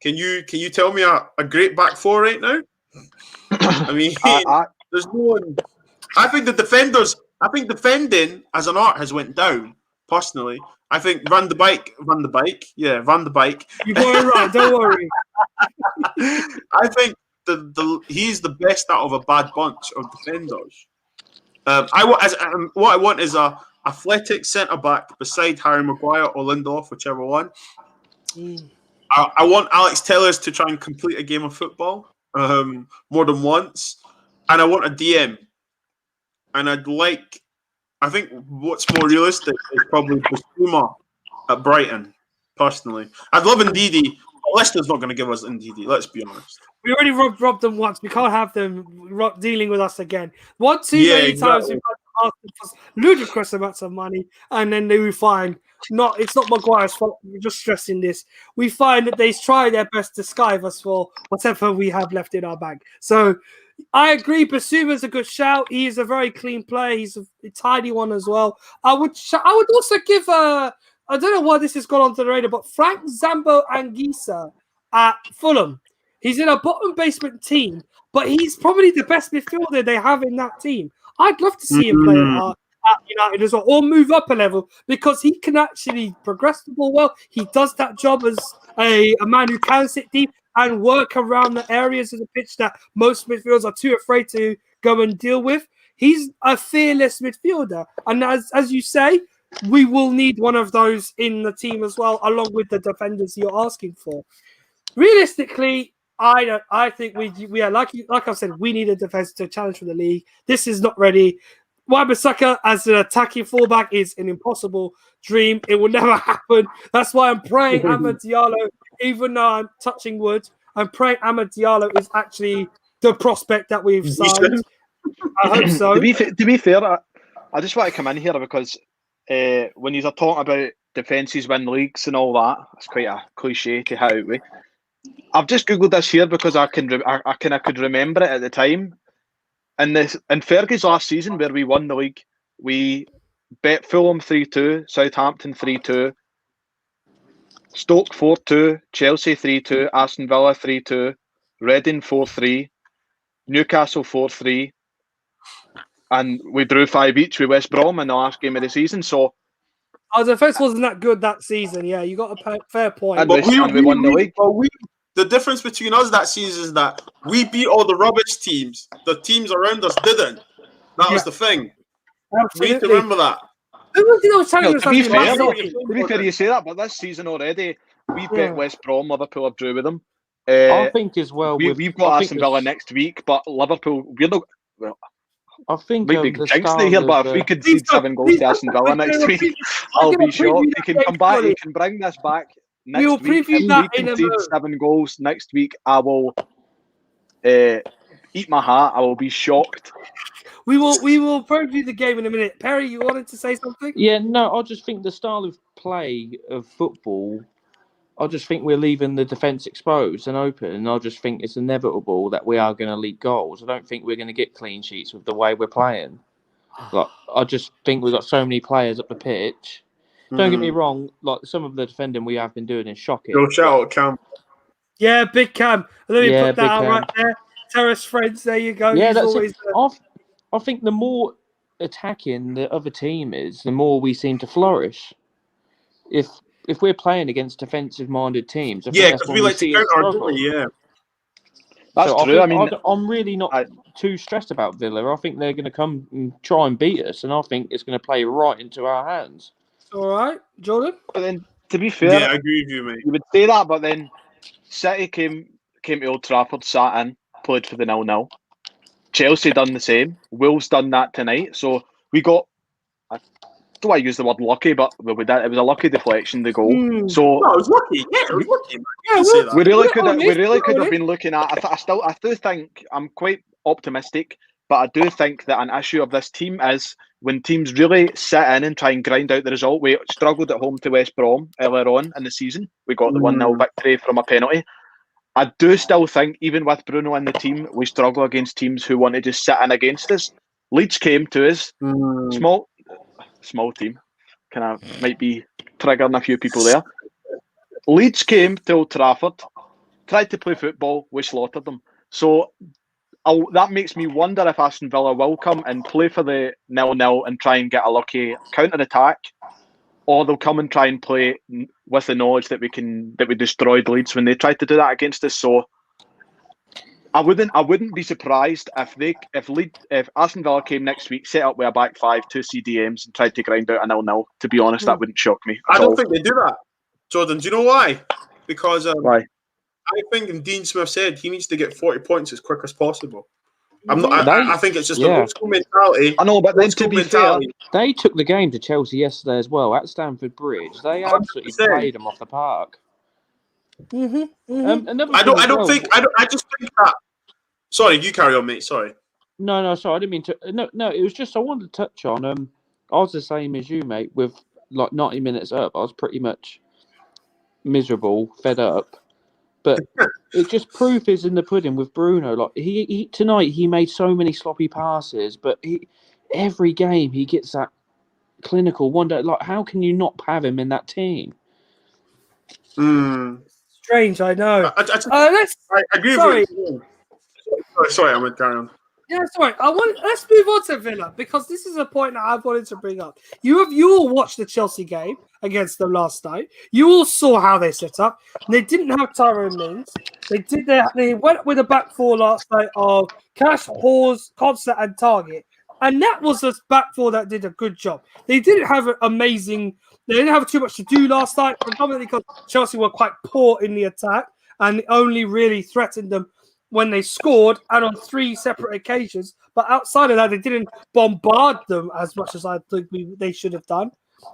can you tell me a great back four right now? I mean, I there's no one. I think defending as an art has went down. Personally, I think Van de Beek. You got it right. Don't worry. I think he's the best out of a bad bunch of defenders. What I want is a athletic centre back beside Harry Maguire or Lindelof, whichever one. I want Alex Tellers to try and complete a game of football more than once, and I want a DM. And I think what's more realistic is probably Bissouma at Brighton. Personally, I'd love Ndidi. But Leicester's not going to give us Ndidi. Let's be honest. We already robbed them once. We can't have them dealing with us again. Too many times we've had to ask them for ludicrous amounts of money, and then we find it's not Maguire's fault. We're just stressing this. We find that they try their best to skive us for whatever we have left in our bank. So I agree. Bissouma's a good shout. He is a very clean player. He's a tidy one as well. I would also give I don't know why this has gone onto the radar, but Frank Zambo Anguissa at Fulham. He's in a bottom basement team, but he's probably the best midfielder they have in that team. I'd love to see him play at United as well, or move up a level, because he can actually progress the ball well. He does that job as a man who can sit deep and work around the areas of the pitch that most midfielders are too afraid to go and deal with. He's a fearless midfielder. And as you say, we will need one of those in the team as well, along with the defenders you're asking for. Realistically, I think we are like I've said, we need a defense to challenge for the league. This is not ready. Wan-Bissaka as an attacking fullback is an impossible dream. It will never happen. That's why I'm praying Amad Diallo, even though I'm touching wood, I'm praying Amad Diallo is actually the prospect that we've signed. I hope so. To be fair, I just want to come in here because when you're talking about defences win leagues and all that, it's quite a cliche to hit out with. I've just googled this here because I could remember it at the time. In Fergie's last season, where we won the league, we bet Fulham 3-2, Southampton 3-2, Stoke 4-2, Chelsea 3-2, Aston Villa 3-2, Reading 4-3, Newcastle 4-3, and we drew 5 each with West Brom in the last game of the season. So our defense wasn't that good that season. Yeah, you got a fair point. And we won the league. The difference between us that season is that we beat all the rubbish teams. The teams around us didn't. That was the thing. Absolutely. We need to remember that. To be fair, you say that, but this season already, we bet West Brom, Liverpool have drew with them. I think as well. We've got Aston Villa next week, but Liverpool, we're not. Well, I think maybe jinxed here, but if we could see 7 goals to Aston Villa next week, I'll be shocked. He can come back. He can bring this back. Next we'll week, preview that in a 7 goals next week. I will eat my heart. I will be shocked. We will preview the game in a minute. Perry, you wanted to say something? Yeah, no, I just think the style of play of football, I just think we're leaving the defence exposed and open, and I just think it's inevitable that we are going to leak goals. I don't think we're going to get clean sheets with the way we're playing. Like, I just think we've got so many players up the pitch. Don't get me wrong, like some of the defending we have been doing is shocking. Go shout out Cam. Yeah, big Cam. Let me put that out right there. Terrace friends, there you go. Yeah, that's always I think the more attacking the other team is, the more we seem to flourish. If we're playing against defensive-minded teams, because we like to counter, That's so true. I'm really not too stressed about Villa. I think they're going to come and try and beat us, and I think it's going to play right into our hands. All right, Jordan. But then, to be fair, I agree with you, mate. You would say that, but then City came to Old Trafford, sat in, played for the 0-0. Chelsea done the same. Wolves done that tonight. So we got. I don't want to use the word lucky, but it was a lucky deflection. The goal. So no, it was lucky. Yeah, it was lucky. We really could have been looking at. I do think I'm quite optimistic, but I do think that an issue of this team is when teams really sit in and try and grind out the result. We struggled at home to West Brom earlier on in the season. We got the 1-0 victory from a penalty. I do still think, even with Bruno in the team, we struggle against teams who want to just sit in against us. Leeds came to us, small team, kind of might be triggering a few people there. Leeds came to Old Trafford, tried to play football, we slaughtered them. So that makes me wonder if Aston Villa will come and play for the 0-0 and try and get a lucky counter-attack, or they'll come and try and play with the knowledge that we destroyed Leeds when they tried to do that against us. So I wouldn't be surprised if Aston Villa came next week, set up with a back five, 2 CDMs, and tried to grind out a 0-0. To be honest, that wouldn't shock me. I don't think they do that, Jordan. Do you know why? Because why? I think, and Dean Smith said, he needs to get 40 points as quick as possible. I think it's just a old school mentality. I know, but then to be fair, they took the game to Chelsea yesterday as well at Stamford Bridge. They absolutely played them off the park. Mm-hmm. I just think that. Sorry, you carry on, mate. Sorry. No, sorry, I didn't mean to. No, it was just I wanted to touch on. I was the same as you, mate. With like 90 minutes up, I was pretty much miserable, fed up. But it just proof is in the pudding with Bruno. Like he tonight, he made so many sloppy passes, but every game he gets that clinical wonder. Like, how can you not have him in that team? Strange, I know. I agree with you. Sorry, I'm going to carry on. Yeah, sorry. Let's move on to Villa, because this is a point that I wanted to bring up. You all watched the Chelsea game against them last night. You all saw how they set up. They didn't have Tyrone Mings. They went with a back four last night of Cash, Hawes, Constant, and Target. And that was a back four that did a good job. They didn't have they didn't have too much to do last night, predominantly because Chelsea were quite poor in the attack and only really threatened them when they scored and on 3 separate occasions. But outside of that, they didn't bombard them as much as I think they should have done.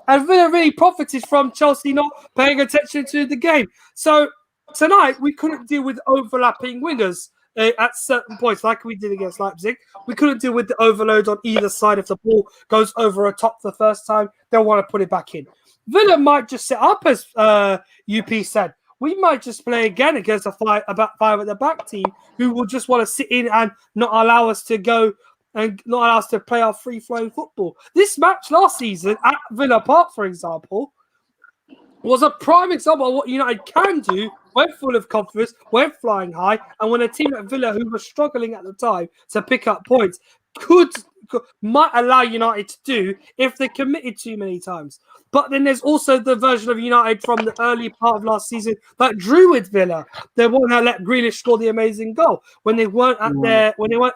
And Villa really profited from Chelsea not paying attention to the game. So tonight, we couldn't deal with overlapping wingers at certain points, like we did against Leipzig. We couldn't deal with the overload on either side. If the ball goes over a top the first time, they'll want to put it back in. Villa might just set up, as UP said. We might just play again against a back five at the back team who will just want to sit in and not allow us to go and not allow us to play our free-flowing football. This match last season at Villa Park, for example, was a prime example of what United can do when full of confidence, when flying high, and when a team at Villa who was struggling at the time to pick up points might allow United to do if they committed too many times. But then there's also the version of United from the early part of last season that drew with Villa. The one that let Grealish score the amazing goal when they weren't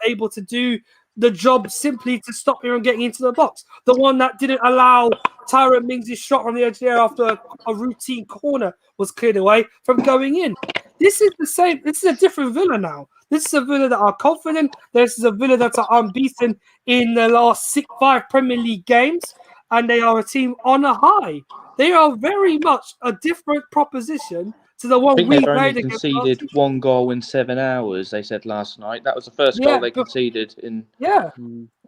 able to do the job simply to stop him from getting into the box. The one that didn't allow Tyrone Mings' shot on the edge there after a routine corner was cleared away from going in. This is the same. This is a different Villa now. This is a Villa that are confident. This is a Villa that are unbeaten in the last 5 Premier League games, and they are a team on a high. They are very much a different proposition to the one we played against. They've only conceded 1 goal in 7 hours, they said last night. That was the first goal they conceded in. Yeah,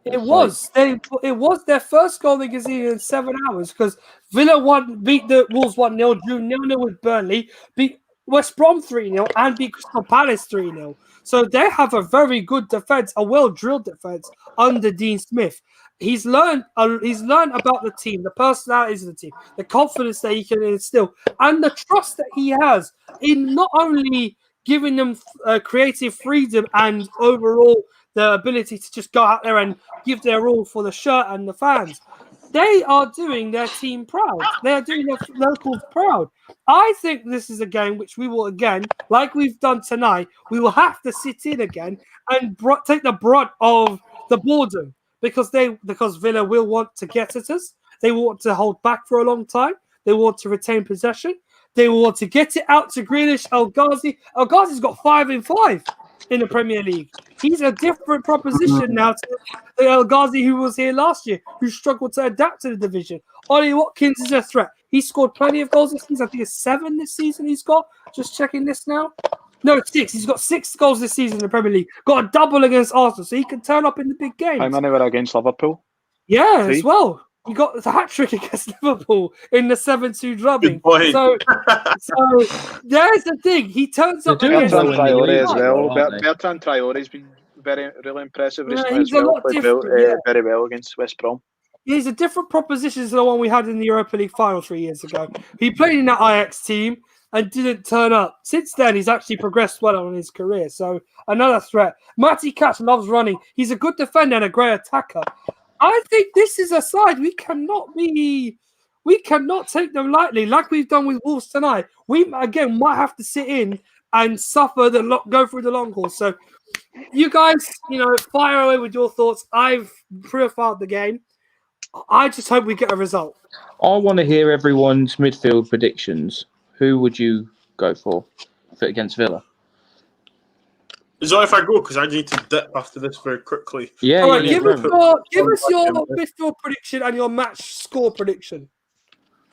it was. It was their first goal they conceded in 7 hours, because Villa beat the Wolves 1-0, drew 0-0 with Burnley, beat West Brom 3-0, and beat Crystal Palace 3-0. So they have a very good defense, a well-drilled defense under Dean Smith. He's learned about the team, the personalities of the team, the confidence that he can instill, and the trust that he has in not only giving them creative freedom and overall the ability to just go out there and give their all for the shirt and the fans. They are doing their team proud. They are doing their locals proud. I think this is a game which we will, again, like we've done tonight, we will have to sit in again and take the brunt of the boredom, because Villa will want to get at us. They will want to hold back for a long time. They want to retain possession. They will want to get it out to Grealish, El Ghazi. El Ghazi's got 5 in 5 in the Premier League. He's a different proposition now to the El Ghazi who was here last year, who struggled to adapt to the division. Ollie Watkins is a threat. He scored plenty of goals this season. I think it's 7 this season he's got. Just checking this now. No, 6. He's got 6 goals this season in the Premier League. Got a double against Arsenal, so he can turn up in the big games. How many were against Liverpool? Yeah, 3? As well. He got the hat-trick against Liverpool in the 7-2 drubbing. So there's the thing. He turns up against Traore as well. Bertrand Traore's been really impressive recently as well. Played very well against West Brom. He's a different proposition to the one we had in the Europa League final 3 years ago. He played in that Ajax team. and didn't turn up. Since then, he's actually progressed well on his career. So another threat. Matty Cash loves running. He's a good defender and a great attacker. I think this is a side we cannot take them lightly, like we've done with Wolves tonight. We again might have to sit in and suffer go through the long haul. So you guys, fire away with your thoughts. I've profiled the game. I just hope we get a result. I want to hear everyone's midfield predictions. Who would you go for against Villa? Is it if I go? Because I need to dip after this very quickly. Yeah, All right, yeah, give us your midfield prediction and your match score prediction.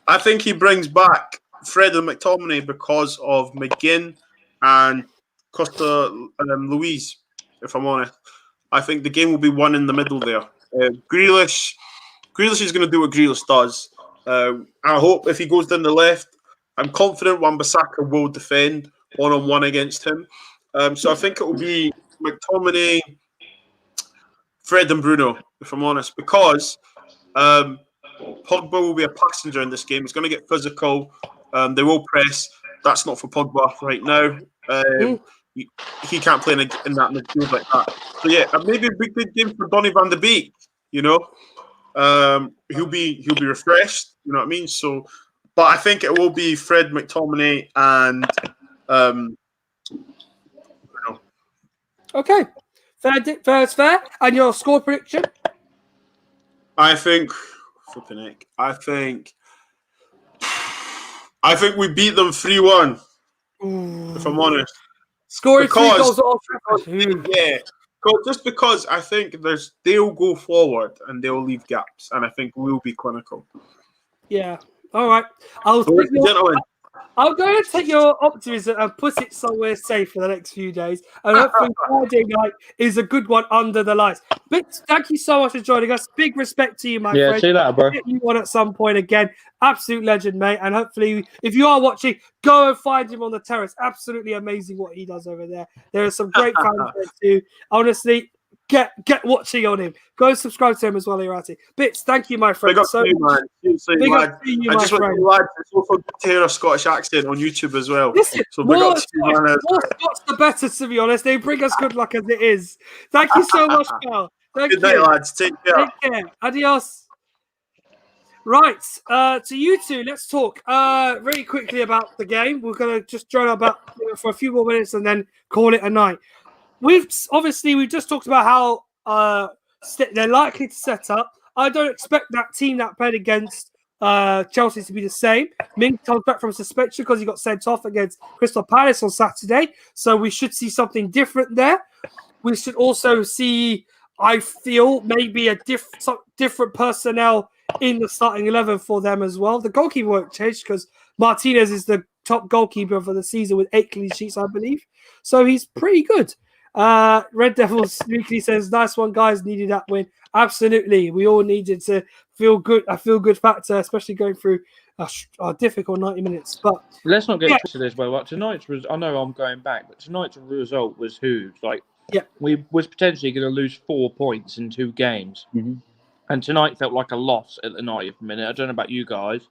I think he brings back Fred and McTominay because of McGinn and Costa Luis, if I'm honest. I think the game will be won in the middle there. Grealish is going to do what Grealish does. I hope if he goes down the left, I'm confident Wan-Bissaka will defend one-on-one against him. So I think it will be McTominay, Fred and Bruno, if I'm honest, because Pogba will be a passenger in this game. He's going to get physical. They will press. That's not for Pogba right now. He can't play in that midfield like that. So yeah, maybe a big game for Donny van de Beek. He'll be refreshed. You know what I mean? So, but I think it will be Fred, McTominay, and Okay, fair is fair. And your score prediction? I think we beat them 3-1. If I'm honest, scoring 3 goals at Old Trafford. Yeah, just because I think they'll go forward and they'll leave gaps, and I think we'll be clinical. Yeah. All right. I'm going to take your optimism and put it somewhere safe for the next few days. And hopefully Friday night is a good one under the lights. But thank you so much for joining us. Big respect to you, my friend. Yeah, see that, bro. Get you on at some point again. Absolute legend, mate. And hopefully, if you are watching, go and find him on the terrace. Absolutely amazing what he does over there. There are some great fans there too. Honestly, get watching on him. Go and subscribe to him as well, Irati. Bits, thank you, my friend. Big up to you, man. Big up to you, my friend. It's also good to hear a Scottish accent on YouTube as well. Listen, so big up to you, man. More Scots the better, to be honest. They bring us good luck as it is. Thank you so much, pal. Good night, lads. Take care. Take care. Adios. Right, to you two, let's talk very quickly about the game. We're going to just drone about for a few more minutes and then call it a night. We've just talked about how they're likely to set up. I don't expect that team that played against Chelsea to be the same. Ming comes back from suspension because he got sent off against Crystal Palace on Saturday. So we should see something different there. We should also see, I feel, maybe a different personnel in the starting 11 for them as well. The goalkeeper won't change because Martinez is the top goalkeeper for the season with 8 clean sheets, I believe. So he's pretty good. Red Devils Weekly says, nice one, guys. Needed that win. Absolutely. We all needed to feel good. A feel good factor, especially going through a difficult 90 minutes. But let's not get twisted as well. Like tonight's I know I'm going back, but tonight's result was huge. We was potentially going to lose 4 points in 2 games. Mm-hmm. And tonight felt like a loss at the 90th minute. I don't know about you guys.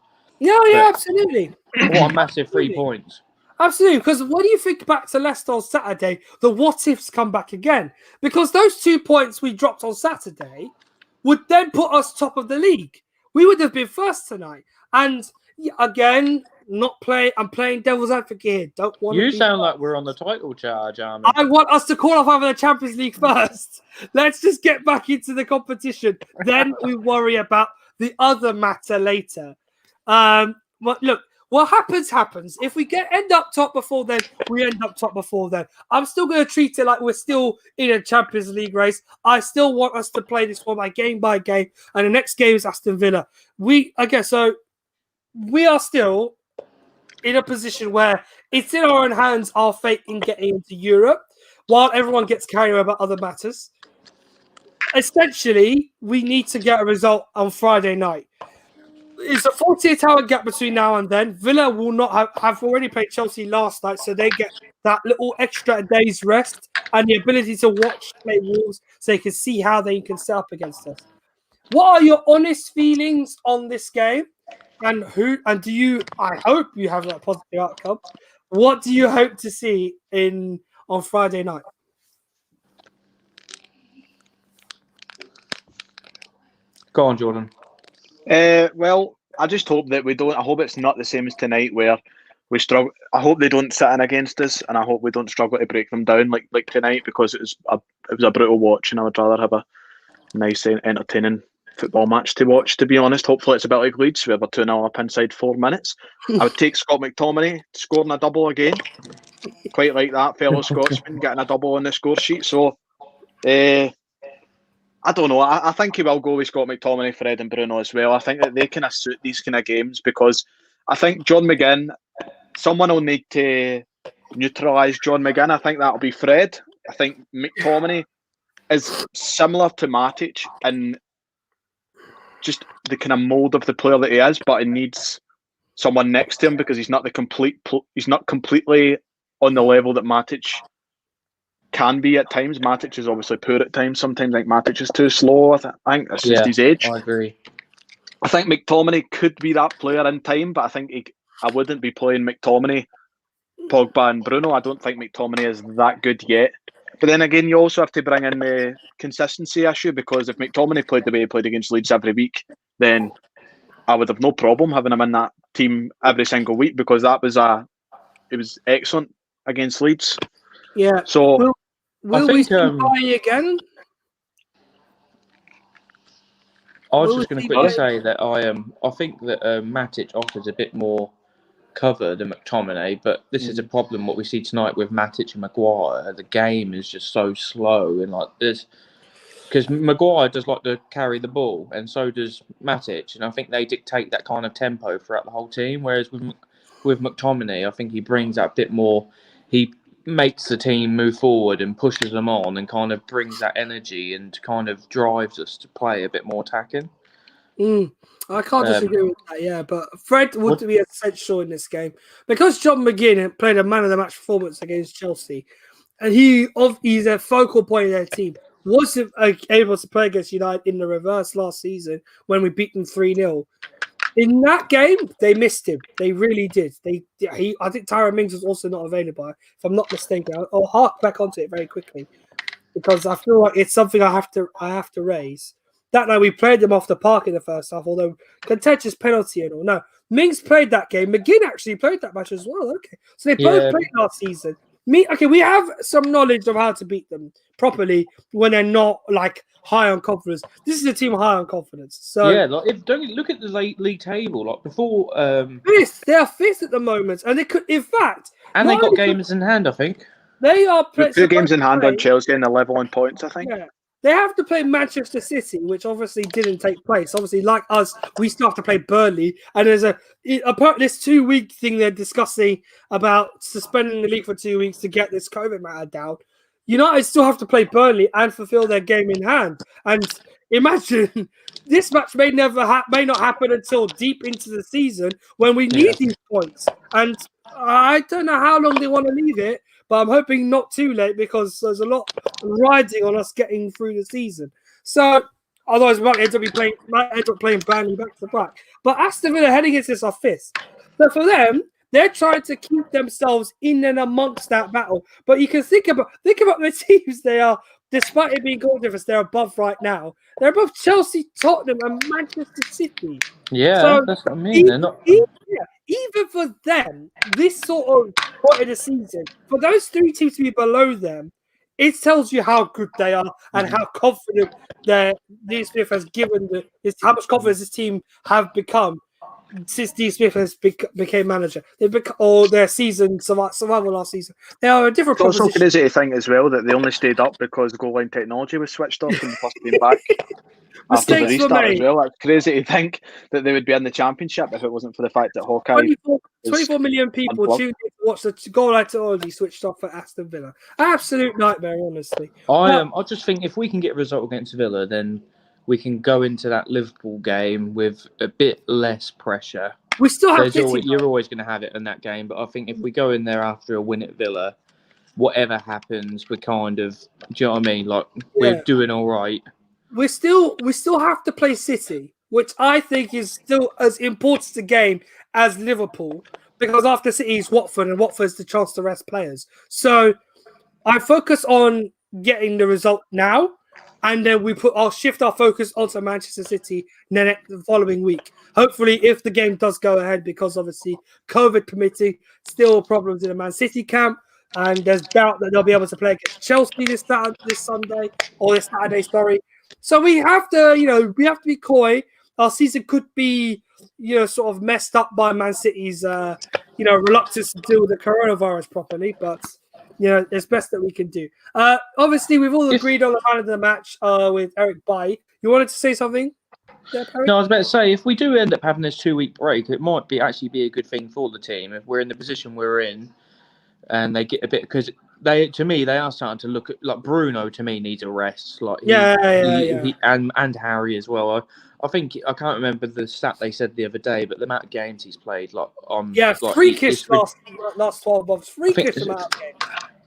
Yeah, absolutely. What a massive 3 points. Absolutely, because when you think back to Leicester on Saturday, the what-ifs come back again. Because those 2 points we dropped on Saturday would then put us top of the league. We would have been first tonight. And again, I'm playing devil's advocate here. Don't want You sound like we're on the title charge, Armin. I want us to call off over the Champions League first. Let's just get back into the competition. Then we worry about the other matter later. Look, what happens. If we end up top before then, we end up top before then. I'm still going to treat it like we're still in a Champions League race. I still want us to play this one by game, and the next game is Aston Villa. So we are still in a position where it's in our own hands, our fate in getting into Europe, while everyone gets carried away about other matters. Essentially, we need to get a result on Friday night. It's a 48-hour gap between now and then. Villa will not have already played Chelsea last night, so they get that little extra day's rest and the ability to play Wolves so they can see how they can set up against us. What are your honest feelings on this game? And do you? I hope you have that positive outcome. What do you hope to see on Friday night? Go on, Jordan. Well, I just hope that we don't. I hope it's not the same as tonight where we struggle. I hope they don't sit in against us, and I hope we don't struggle to break them down like tonight, because it was a brutal watch, and I would rather have a nice, entertaining football match to watch. To be honest, hopefully it's a bit like Leeds, where we're 2-0 up inside 4 minutes. I would take Scott McTominay scoring a double again. Quite like that fellow Scotsman getting a double on the score sheet. So, I don't know. I think he will go with Scott McTominay, Fred and Bruno as well. I think that they kind of suit these kind of games, because I think John McGinn, someone will need to neutralise John McGinn. I think that'll be Fred. I think McTominay is similar to Matic in just the kind of mould of the player that he is, but he needs someone next to him, because he's not completely on the level that Matic can be at times. Matic is obviously poor at times. Sometimes I think Matic is too slow. I think that's just his age. I agree. I think McTominay could be that player in time, but I think I wouldn't be playing McTominay, Pogba and Bruno. I don't think McTominay is that good yet. But then again, you also have to bring in the consistency issue, because if McTominay played the way he played against Leeds every week, then I would have no problem having him in that team every single week, because it was excellent against Leeds. Yeah. So will we see Bailly again? I was just going to quickly say that I think that Matic offers a bit more cover than McTominay, but this is a problem what we see tonight with Matic and Maguire. The game is just so slow, and like this, because Maguire does like to carry the ball, and so does Matic, and I think they dictate that kind of tempo throughout the whole team. Whereas with McTominay, I think he brings that bit more. He makes the team move forward and pushes them on, and kind of brings that energy and kind of drives us to play a bit more attacking. I can't disagree with that, yeah. But Fred would be essential in this game, because John McGinn played a man of the match performance against Chelsea, and he's a focal point of their team. Wasn't able to play against United in the reverse last season when we beat them 3-0. In that game, they missed him. They really did. I think Tyrone Mings was also not available, if I'm not mistaken. I'll hark back onto it very quickly, because I feel like it's something I have to raise. That night we played them off the park in the first half, although contentious penalty and all. No, Mings played that game. McGinn actually played that match as well. Okay, so they both played last season. We have some knowledge of how to beat them properly when they're not like high on confidence. This is a team high on confidence. So yeah, like don't look at the league table. Like before, they are fifth at the moment, and they could, in fact, and they got games in hand. I think they are 2 games in hand on Chelsea and 11 on points. I think. Yeah. They have to play Manchester City, which obviously didn't take place. Obviously, like us, we still have to play Burnley. And there's this 2-week thing they're discussing about suspending the league for 2 weeks to get this COVID matter down. United still have to play Burnley and fulfill their game in hand. And imagine this match may not happen until deep into the season when we need these points. And I don't know how long they want to leave it, but I'm hoping not too late, because there's a lot riding on us getting through the season. So otherwise, we might end up playing Burnley back to back. But Aston Villa heading into this are fifth. So for them, they're trying to keep themselves in and amongst that battle. But you can think about the teams they are. Despite it being goal difference, they're above right now. They're above Chelsea, Tottenham, and Manchester City. Yeah, so that's what I mean. They're not. Even for them, this sort of point of the season, for those 3 teams to be below them, it tells you how good they are and how confident Dean Smith has given how much confidence this team have become since Dean Smith has became manager. Or their season survival last season. They are a different proposition. It's also crazy to think as well that they only stayed up because the goal line technology was switched off and the first came back. After the restart as well. That's crazy to think that they would be in the Championship if it wasn't for the fact that Hawkeye 24 million people tuned in to watch the goal line technology switched off at Aston Villa. Absolute nightmare, honestly. I just think if we can get a result against Villa, then we can go into that Liverpool game with a bit less pressure. We still have you're always going to have it in that game, but I think if we go in there after a win at Villa, whatever happens, we're kind of, do you know what I mean? Like we're doing all right. We still have to play City. which I think is still as important a game as Liverpool, because after City is Watford, and Watford's the chance to rest players. So I focus on getting the result now, and then I'll shift our focus onto Manchester City the following week. Hopefully, if the game does go ahead, because obviously COVID permitting, still problems in the Man City camp, and there's doubt that they'll be able to play against Chelsea this Saturday. Sorry. So we have to, we have to be coy. Our season could be, sort of messed up by Man City's, reluctance to deal with the coronavirus properly, but. It's best that we can do. Obviously, we've all agreed on the man of the match with Eric Bailly. You wanted to say something? No, I was about to say, if we do end up having this 2-week break, it might actually be a good thing for the team if we're in the position we're in, and they get a bit, because they are starting to look at, like, Bruno to me needs a rest. Like and Harry as well. I think I can't remember the stat they said the other day, but the amount of games he's played, freakish last 12 months, freakish amount of games.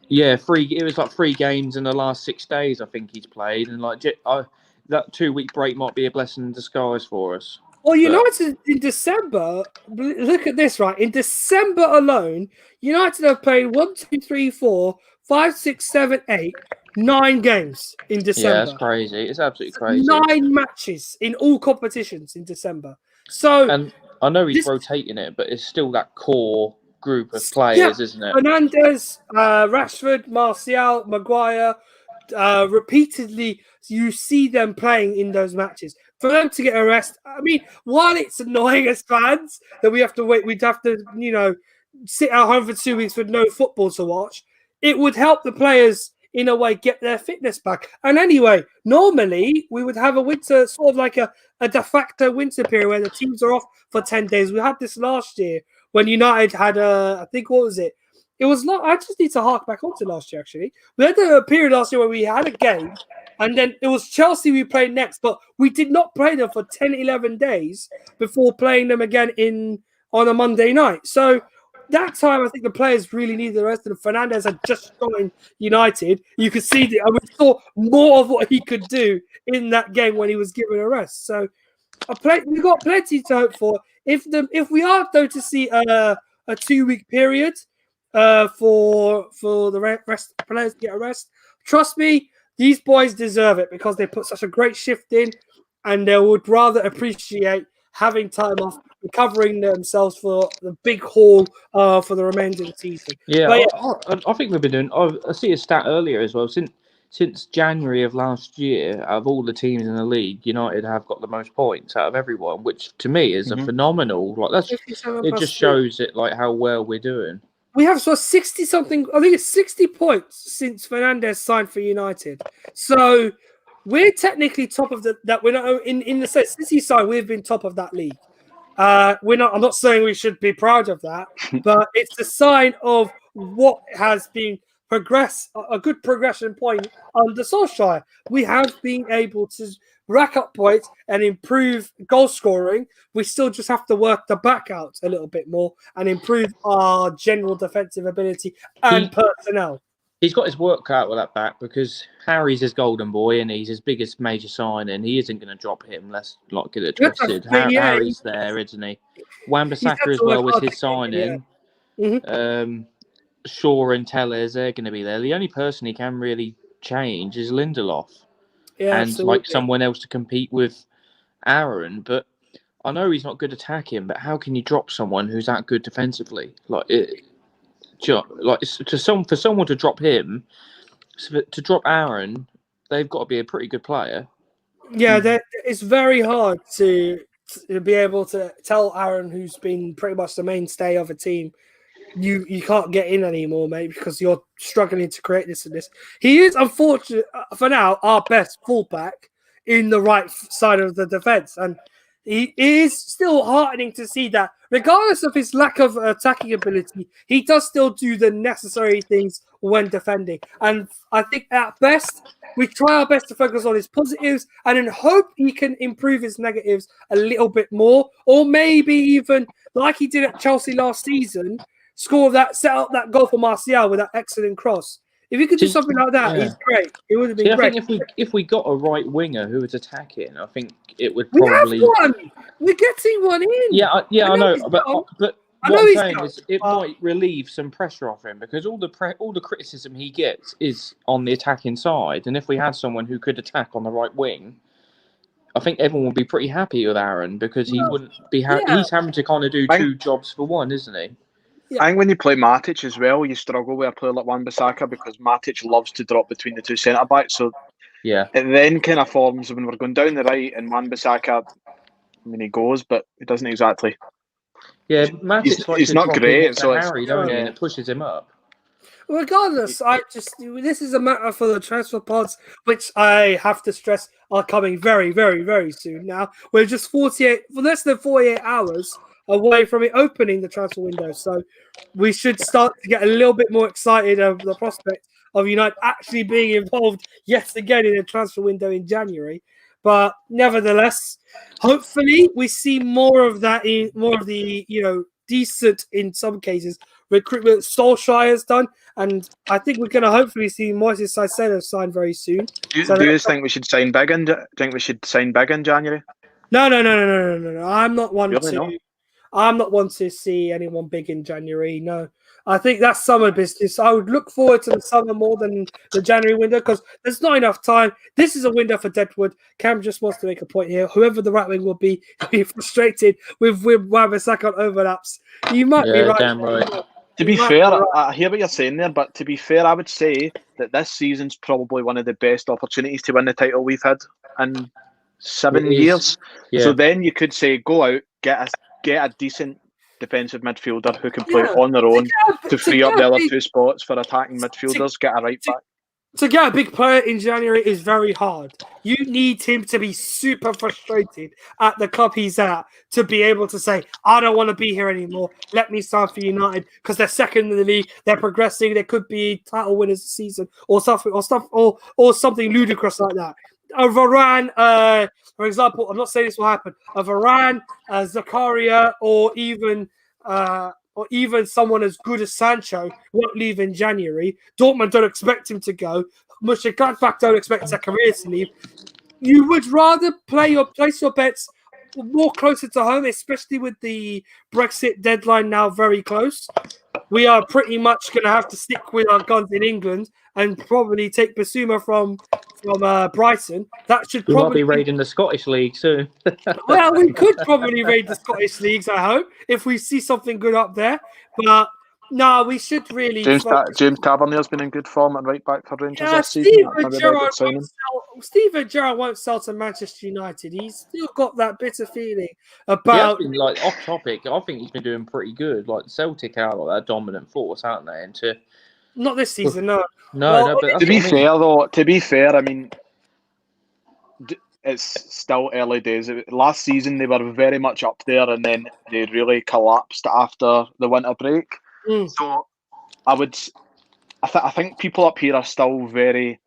Yeah, it was like 3 games in the last 6 days, I think he's played, and that 2-week break might be a blessing in disguise for us. Well, United in December, look at this, right? In December alone, United have played 1, 2, 3, 4, 5, 6, 7, 8, 9 games in December. Yeah, that's crazy. It's absolutely crazy. 9 matches in all competitions in December. So, and I know he's rotating it, but it's still that core group of players, isn't it? Fernandes, Rashford, Martial, Maguire, repeatedly you see them playing in those matches. For them to get a rest, I mean, while it's annoying as fans that we have to wait, we'd have to, sit at home for 2 weeks with no football to watch, it would help the players in a way get their fitness back. And anyway, normally we would have a winter, sort of like a de facto winter period where the teams are off for 10 days. We had this last year when United had I think, what was it? It was not. I just need to hark back onto last year, actually. We had a period last year where we had a game, and then it was Chelsea we played next, but we did not play them for 10, 11 days before playing them again on a Monday night. So that time, I think the players really needed the rest. And Fernandes had just joined United. You could see that, and we saw more of what he could do in that game when he was given a rest. So we've got plenty to hope for. If we are, though, to see a 2-week period for the rest players to get a rest, trust me, these boys deserve it because they put such a great shift in, and they would rather appreciate having time off, recovering themselves for the big haul for the remainder of the season. Yeah, I think we've been doing. I see a stat earlier as well. Since January of last year, out of all the teams in the league, United have got the most points out of everyone, which to me is a phenomenal. Like it just shows it like how well we're doing. We have 60-something. I think it's 60 points since Fernandes signed for United. So we're technically top of that. We're not in the City side. We've been top of that league. We're not. I'm not saying we should be proud of that, but it's a sign of what has been a good progression point under Solskjaer. We have been able to rack up points and improve goal scoring. We still just have to work the back out a little bit more and improve our general defensive ability and personnel. He's got his work cut out with that back because Harry's his golden boy and he's his biggest major signing. He isn't going to drop him. Let's not get it twisted. Harry's there, isn't he? Wan-Bissaka as well was his signing. Yeah. Shaw and Tellez, they're going to be there. The only person he can really change is Lindelof. Yeah, and like someone else to compete with Aaron. But I know he's not good attacking, but how can you drop someone who's that good defensively? For someone to drop him, to drop Aaron, they've got to be a pretty good player. Yeah, it's very hard to be able to tell Aaron, who's been pretty much the mainstay of a team, you can't get in anymore, mate, because you're struggling to create this and this. He is, unfortunately, for now, our best fullback in the right side of the defense. And it is still heartening to see that, regardless of his lack of attacking ability, he does still do the necessary things when defending. And I think at best, we try our best to focus on his positives and then hope he can improve his negatives a little bit more, or maybe even, like he did at Chelsea last season, set up that goal for Martial with that excellent cross. If he could do something like that, he's great. It would have been great. I think if we got a right winger who was attacking, I think it would We probably. have one. We're getting one in. Yeah, I know, but what I'm saying is it might relieve some pressure off him because all the criticism he gets is on the attacking side, and if we had someone who could attack on the right wing, I think everyone would be pretty happy with Aaron because he wouldn't be. He's having to kind of do two jobs for one, isn't he? Yeah. I think when you play Matic as well, you struggle with a player like Wan-Bissaka because Matic loves to drop between the two centre backs. So it then kind of forms when we're going down the right and Wan-Bissaka, I mean, he goes, but he doesn't exactly. Yeah, Matic he's not great, so Harry, don't he? And it pushes him up. Regardless, this is a matter for the transfer pods, which I have to stress are coming very, very, very soon. Now we're just less than 48 hours away from it opening the transfer window, so we should start to get a little bit more excited of the prospect of United actually being involved yet again in a transfer window in January. But nevertheless, hopefully we see more of that more of the decent in some cases recruitment Solskjaer has done, and I think we're going to hopefully see Moises Caicedo sign very soon. Do you think we should sign big in? January? No. I'm not one to. I'm not one to see anyone big in January. No, I think that's summer business. I would look forward to the summer more than the January window because there's not enough time. This is a window for Deadwood. Cam just wants to make a point here. Whoever the right wing will be frustrated with Wan-Bissaka overlaps. You might be right. Damn right. To be fair, I hear what you're saying there, but to be fair, I would say that this season's probably one of the best opportunities to win the title we've had in 7 years. Yeah. So then you could say, go out, get a decent defensive midfielder who can play on their own to free up the other two spots for attacking midfielders, get a right back. To get a big player in January is very hard. You need him to be super frustrated at the club he's at to be able to say, I don't want to be here anymore. Let me sign for United because they're second in the league. They're progressing. They could be title winners this season or something ludicrous like that. A Varane, for example, I'm not saying this will happen. A Varane, Zakaria, or even someone as good as Sancho won't leave in January. Dortmund don't expect him to go. Mönchengladbach don't expect Zakaria to leave. You would rather place your bets more closer to home, especially with the Brexit deadline now very close. We are pretty much going to have to stick with our guns in England and probably take Basuma from Brighton. That should probably be raiding the Scottish League soon. Well, we could probably raid the Scottish leagues, I hope, if we see something good up there. But no, we should really. James Tavernier's been in good form at right back for Rangers this season. Steven Gerrard won't sell to Manchester United. He's still got that bitter feeling about. He has been, off topic. I think he's been doing pretty good. Celtic are that dominant force, aren't they? And not this season, no. No, but to be fair, I mean, it's still early days. Last season they were very much up there, and then they really collapsed after the winter break. So I think people up here are still very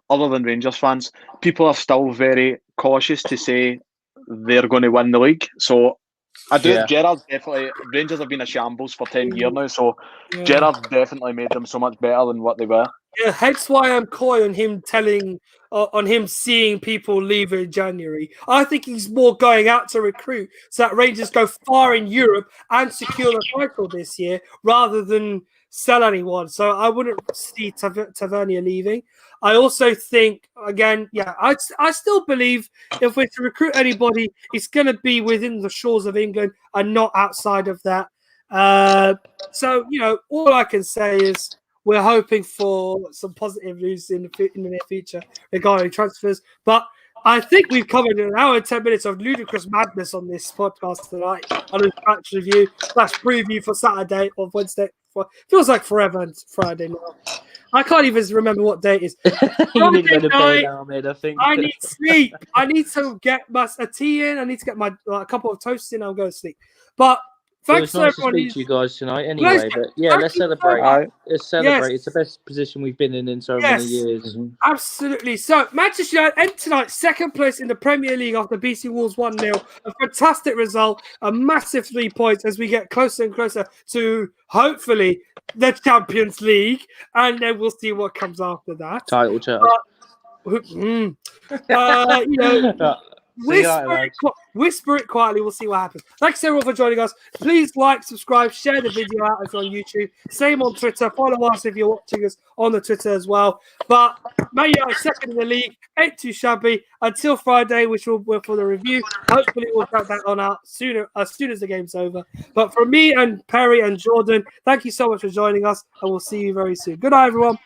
other than Rangers fans, people are still very cautious to say they're going to win the league. So I do. Yeah. Gerrard's definitely. Rangers have been a shambles for 10 years now, so Gerrard's definitely made them so much better than what they were. Yeah, hence why I'm coy on him seeing people leave in January. I think he's more going out to recruit so that Rangers go far in Europe and secure the title this year rather than sell anyone. So I wouldn't see Tavernier leaving. I also think, again, I still believe if we're to recruit anybody, it's going to be within the shores of England and not outside of that. So, all I can say is we're hoping for some positive news in the near future regarding transfers. But I think we've covered an hour and 10 minutes of ludicrous madness on this podcast tonight. On a match review / preview for Saturday or Wednesday. Feels like forever and Friday now. I can't even remember what day it is. You need to go to bed now, mate, I think. I need sleep. I need to get a tea in. I need to get a couple of toasts in. I'll go to sleep. But Thanks it was nice to everyone. speak to you guys tonight anyway, Pleasure. but yeah, Thank let's you so celebrate. Aye. Let's celebrate. Yes. It's the best position we've been in so Yes. many years. Absolutely. So, Manchester United end tonight second place in the Premier League after BC Wolves 1-0. A fantastic result, a massive 3 points as we get closer and closer to hopefully the Champions League, and then we'll see what comes after that. Title chart. You know, See you later, lads. whisper it quietly. We'll see what happens. Thanks everyone for joining us. Please like, subscribe, share the video out if you're on YouTube. Same on Twitter. Follow us if you're watching us on the Twitter as well. But Man United second in the league, ain't too shabby. Until Friday, which will be for the review. Hopefully, we'll get that on out sooner as soon as the game's over. But from me and Perry and Jordan, thank you so much for joining us, and we'll see you very soon. Good night, everyone.